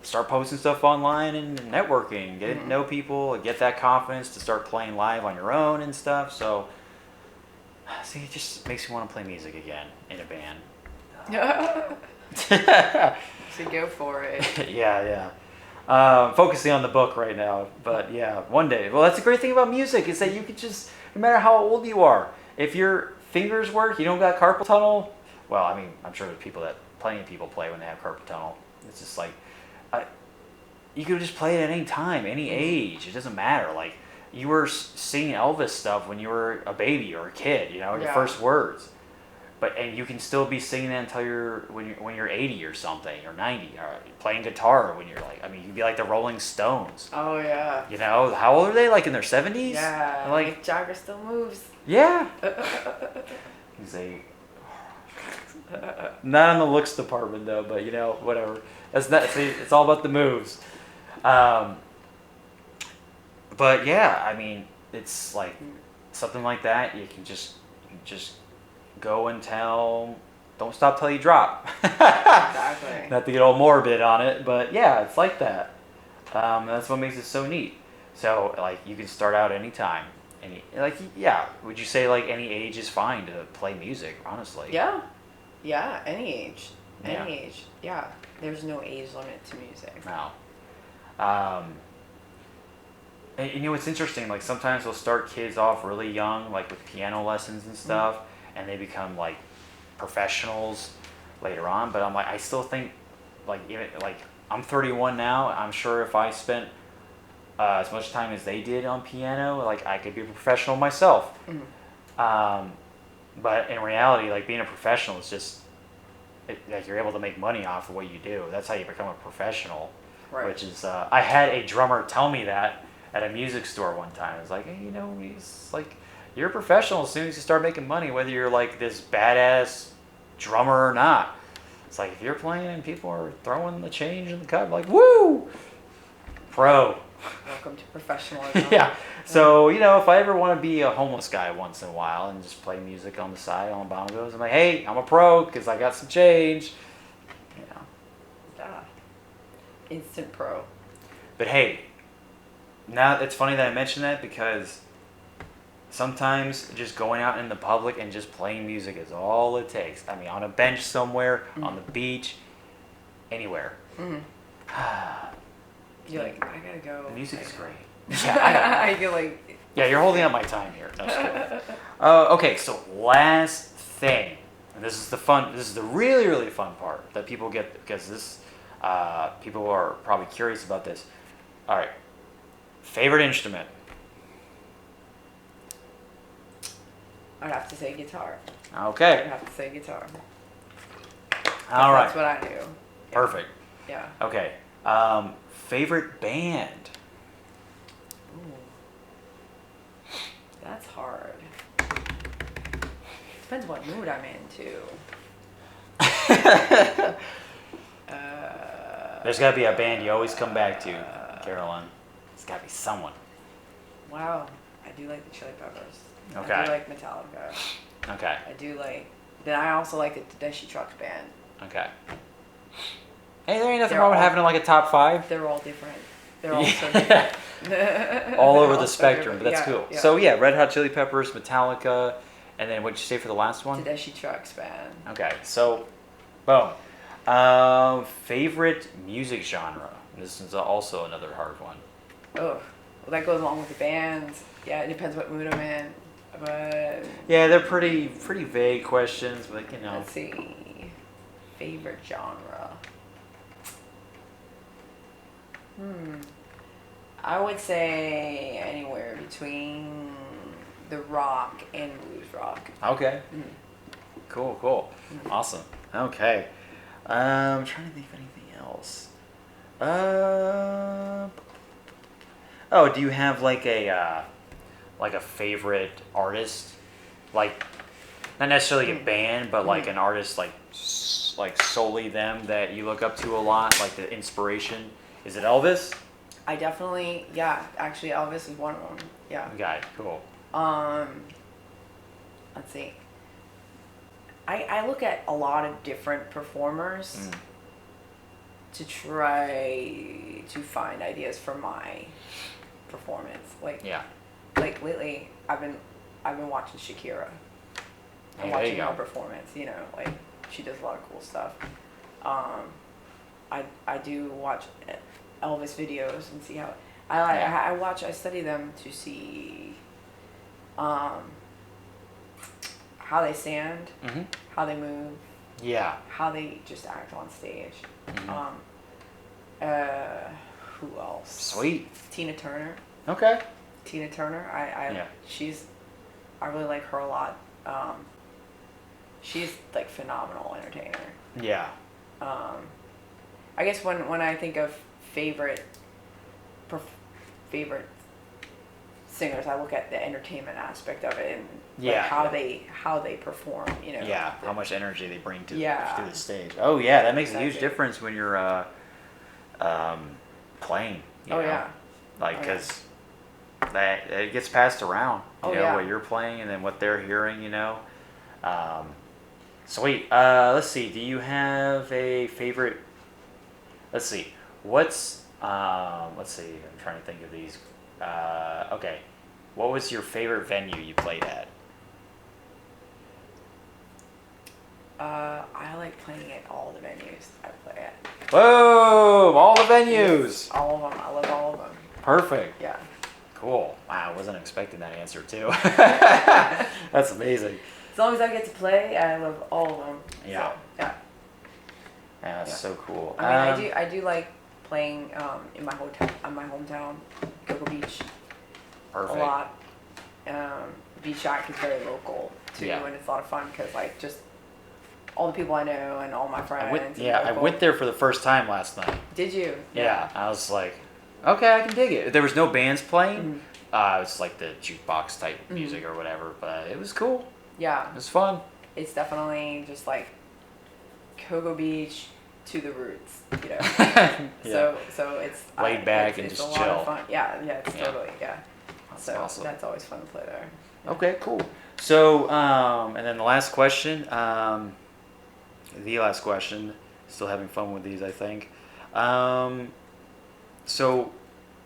start posting stuff online and networking, get to know people, get that confidence to start playing live on your own and stuff. So see, it just makes me want to play music again in a band. So go for it. Yeah. Focusing on the book right now, but yeah, one day. Well, that's the great thing about music, is that you could just, no matter how old you are, if your fingers work, you don't got carpal tunnel. Well, I mean, I'm sure there's plenty of people play when they have carpal tunnel. It's just you could just play it at any time, any age. It doesn't matter. You were singing Elvis stuff when you were a baby or a kid, your Yeah. first words. And you can still be singing that until when you're 80 or something, or 90, or playing guitar when you're you'd be like the Rolling Stones. Oh yeah. How old are they? In their 70s? Yeah. Like, Jagger still moves. yeah. He's Not in the looks department though, but whatever. That's not. See, it's all about the moves. But yeah, I mean, it's like something like that. You can just go and tell. Don't stop till you drop. Exactly. Not to get all morbid on it, but yeah, it's like that. That's what makes it so neat. So like you can start out anytime. Would you say like any age is fine to play music? Honestly. Yeah. Yeah. Any age. Yeah. Any age. Yeah. There's no age limit to music. No. And it's interesting. Like sometimes we'll start kids off really young, like with piano lessons and stuff, and they become like professionals later on. But I'm like, I still think, like even like I'm 31 now. I'm sure if I spent as much time as they did on piano, like I could be a professional myself. But in reality, like being a professional is just like you're able to make money off of what you do. That's how you become a professional. Right. Which is, I had a drummer tell me that at a music store one time. It's like, hey, he's like, you're a professional as soon as you start making money, whether you're like this badass drummer or not. It's like if you're playing and people are throwing the change in the cup, like woo, pro. Welcome to professionalism. Yeah. So if I ever want to be a homeless guy once in a while and just play music on the side on bongos, I'm like, hey, I'm a pro because I got some change. Yeah. Instant pro. But hey, now it's funny that I mentioned that because sometimes just going out in the public and just playing music is all it takes. I mean, on a bench somewhere, on the beach, anywhere. You're like, I gotta go. The music is great. Yeah, I feel like. Yeah, you're holding up my time here. No, just kidding. Okay, so last thing, and this is the fun. This is the really, really fun part that people get because this people are probably curious about this. All right, favorite instrument. I'd have to say guitar. Okay. I'd have to say guitar. All right. That's what I do. Yeah. Perfect. Yeah. Okay. Favorite band. Ooh. That's hard. Depends what mood I'm in too. There's got to be a band you always come back to, Karalyn. There's got to be someone. Wow. I do like the Chili Peppers. Okay. I do like Metallica. Okay. I do like. Then I also like the Tedeschi Trucks band. Okay. Hey, there ain't nothing They're wrong with all- having like a top 5. They're all different. They're all so different. All over They're the so spectrum, but different. that's Yeah, cool. yeah. So yeah, Red Hot Chili Peppers, Metallica, and then what'd you say for the last one? Tedeschi Trucks band. Okay, so, boom. Favorite music genre. This is also another hard one. Oh, well, that goes along with the bands. Yeah, it depends what mood I'm in. But Yeah, they're pretty vague questions, but let's see. Favorite genre. I would say anywhere between the rock and blues rock. Okay. Cool. Awesome. Okay. I'm trying to think of anything else. Oh, do you have like a favorite artist? Like, not necessarily a band, but like an artist, like solely them that you look up to a lot, like the inspiration. Is it Elvis? I definitely, yeah. Actually, Elvis is one of them. Yeah. Okay, cool. Let's see. I look at a lot of different performers to try to find ideas for my performance. Like lately, I've been watching Shakira and Hey, there you watching go. her performance. Like she does a lot of cool stuff. I do watch Elvis videos and see how I study them to see how they stand, how they move, how they just act on stage. Who else? Sweet. Tina Turner. Okay. Tina Turner. I really like her a lot. She's like phenomenal entertainer. Yeah. I guess when I think of favorite singers. I look at the entertainment aspect of it and Yeah, how they perform. You know. Yeah, how much energy they bring to the stage. That makes a huge Exactly. difference when you're playing. You know? Yeah. Like, because that it gets passed around. You know, yeah. what you're playing and then what they're hearing. You know. Sweet. Let's see. Do you have a favorite? Let's see. Let's see. I'm trying to think of these. Okay. What was your favorite venue you played at? I like playing at all the venues I play at. Whoa! All the venues. All of them. I love all of them. Perfect. Yeah. Cool. Wow, I wasn't expecting that answer too. That's amazing. As long as I get to play, I love all of them. Yeah. So, yeah. Yeah, that's so cool. I mean, I do like playing in my hometown, Cocoa Beach, Perfect. a lot. Beach Shack is very local too, Yeah. and it's a lot of fun because like just all the people I know and all my friends. I went there for the first time last night. Did you? Yeah, I was like, okay, I can dig it. There was no bands playing. Mhm. It was like the jukebox type music or whatever, but it was cool. Yeah. It was fun. It's definitely just like Cocoa Beach to the roots, you know. So it's laid back and it's just a lot chill. of fun. Yeah, it's totally That's so awesome. that's always fun to play there. Okay, cool. So, and then the last question, still having fun with these, I think. So,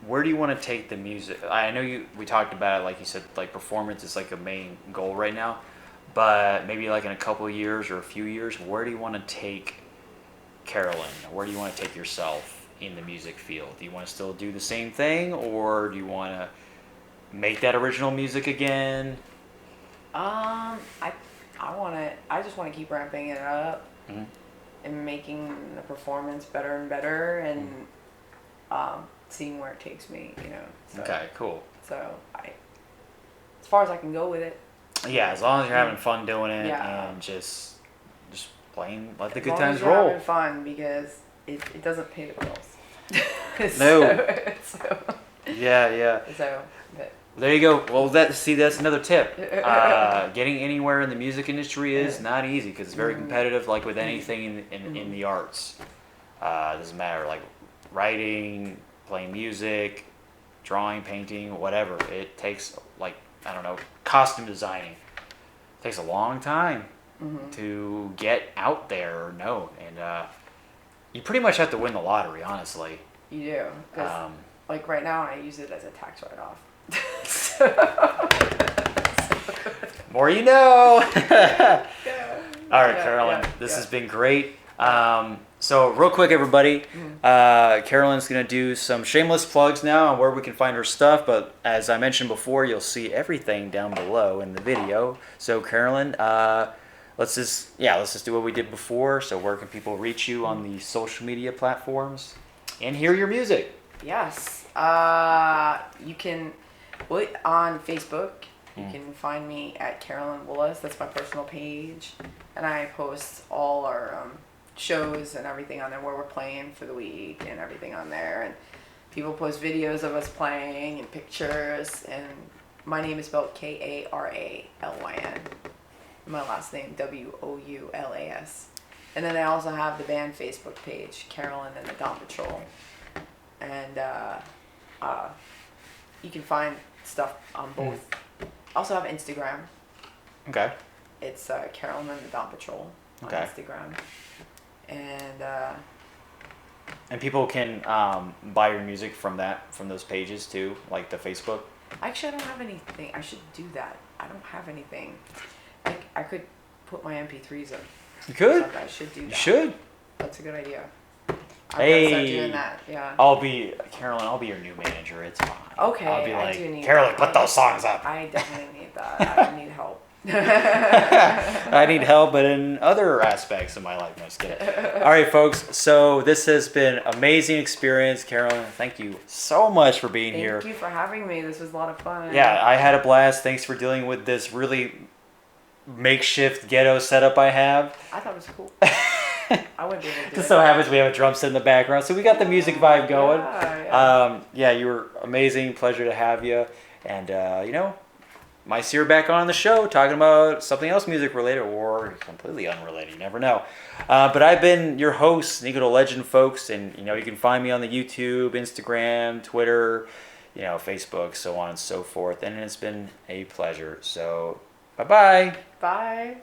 where do you want to take the music? I know we talked about it, like you said, like performance is like a main goal right now, but maybe like in a couple of years or a few years, where do you want to take Karalyn? Where do you want to take yourself in the music field? Do you want to still do the same thing, or do you want to make that original music again? I just want to keep ramping it up Mhm. and making the performance better and better and seeing where it takes me, you know. So, Okay, cool. So as far as I can go with it. Yeah, as long as you're having fun doing it Yeah. and just playing, let the As good long times as you're roll. having fun because it doesn't pay the bills. No. So, Yeah. but There you go. Well, that's another tip. Getting anywhere in the music industry is not easy because it's very competitive, like with anything in the arts. Doesn't matter, like writing, playing music, drawing, painting, whatever. It takes, like, I don't know, costume designing. It takes a long time to get out there or known. And you pretty much have to win the lottery, honestly. you do. 'Cause, like right now, I use it as a tax write-off. More you know. All right, Yeah, Karalyn, yeah, this yeah. has been great. So real quick, everybody, Karalyn's going to do some shameless plugs now on where we can find her stuff. But as I mentioned before, you'll see everything down below in the video. So Karalyn, let's just do what we did before. So where can people reach you on the social media platforms and hear your music? Yes. You can on Facebook. You can find me at Karalyn Willis. That's my personal page, and I post all our shows and everything on there, where we're playing for the week and everything on there. And people post videos of us playing and pictures. And my name is spelled Karalyn. My last name Woulas. And then I also have the band Facebook page, Karalyn and the Dawn Patrol. And you can find stuff on both. I also have Instagram. Okay. It's Karalyn and the Dawn Patrol on Okay. Instagram. And people can buy your music from those pages too, like the Facebook. Actually, I don't have anything. I should do that. I don't have anything. I could put my MP3s up. You could. I should do that. You should. That's a good idea. I'm Hey. gonna start doing that. Yeah. Karalyn, I'll be your new manager. It's fine. Okay. I'll be I like, do need Karalyn, that. put those songs up. I definitely need that. I need help. I need help, but in other aspects of my life. No, just kidding. All right, folks. So this has been an amazing experience, Karalyn. Thank you so much for being here. Thank you for having me. This was a lot of fun. Yeah, I had a blast. Thanks for dealing with this really makeshift ghetto setup I have. I thought it was cool. I wouldn't be able to do Just it. so happens we have a drum set in the background, so we got the music vibe going. Yeah. Yeah, you were amazing. Pleasure to have you. And, might see her back on the show talking about something else music related or completely unrelated. You never know. But I've been your host, NikoTheLegend, folks. And, you can find me on the YouTube, Instagram, Twitter, Facebook, so on and so forth. And it's been a pleasure. So, bye-bye. Bye.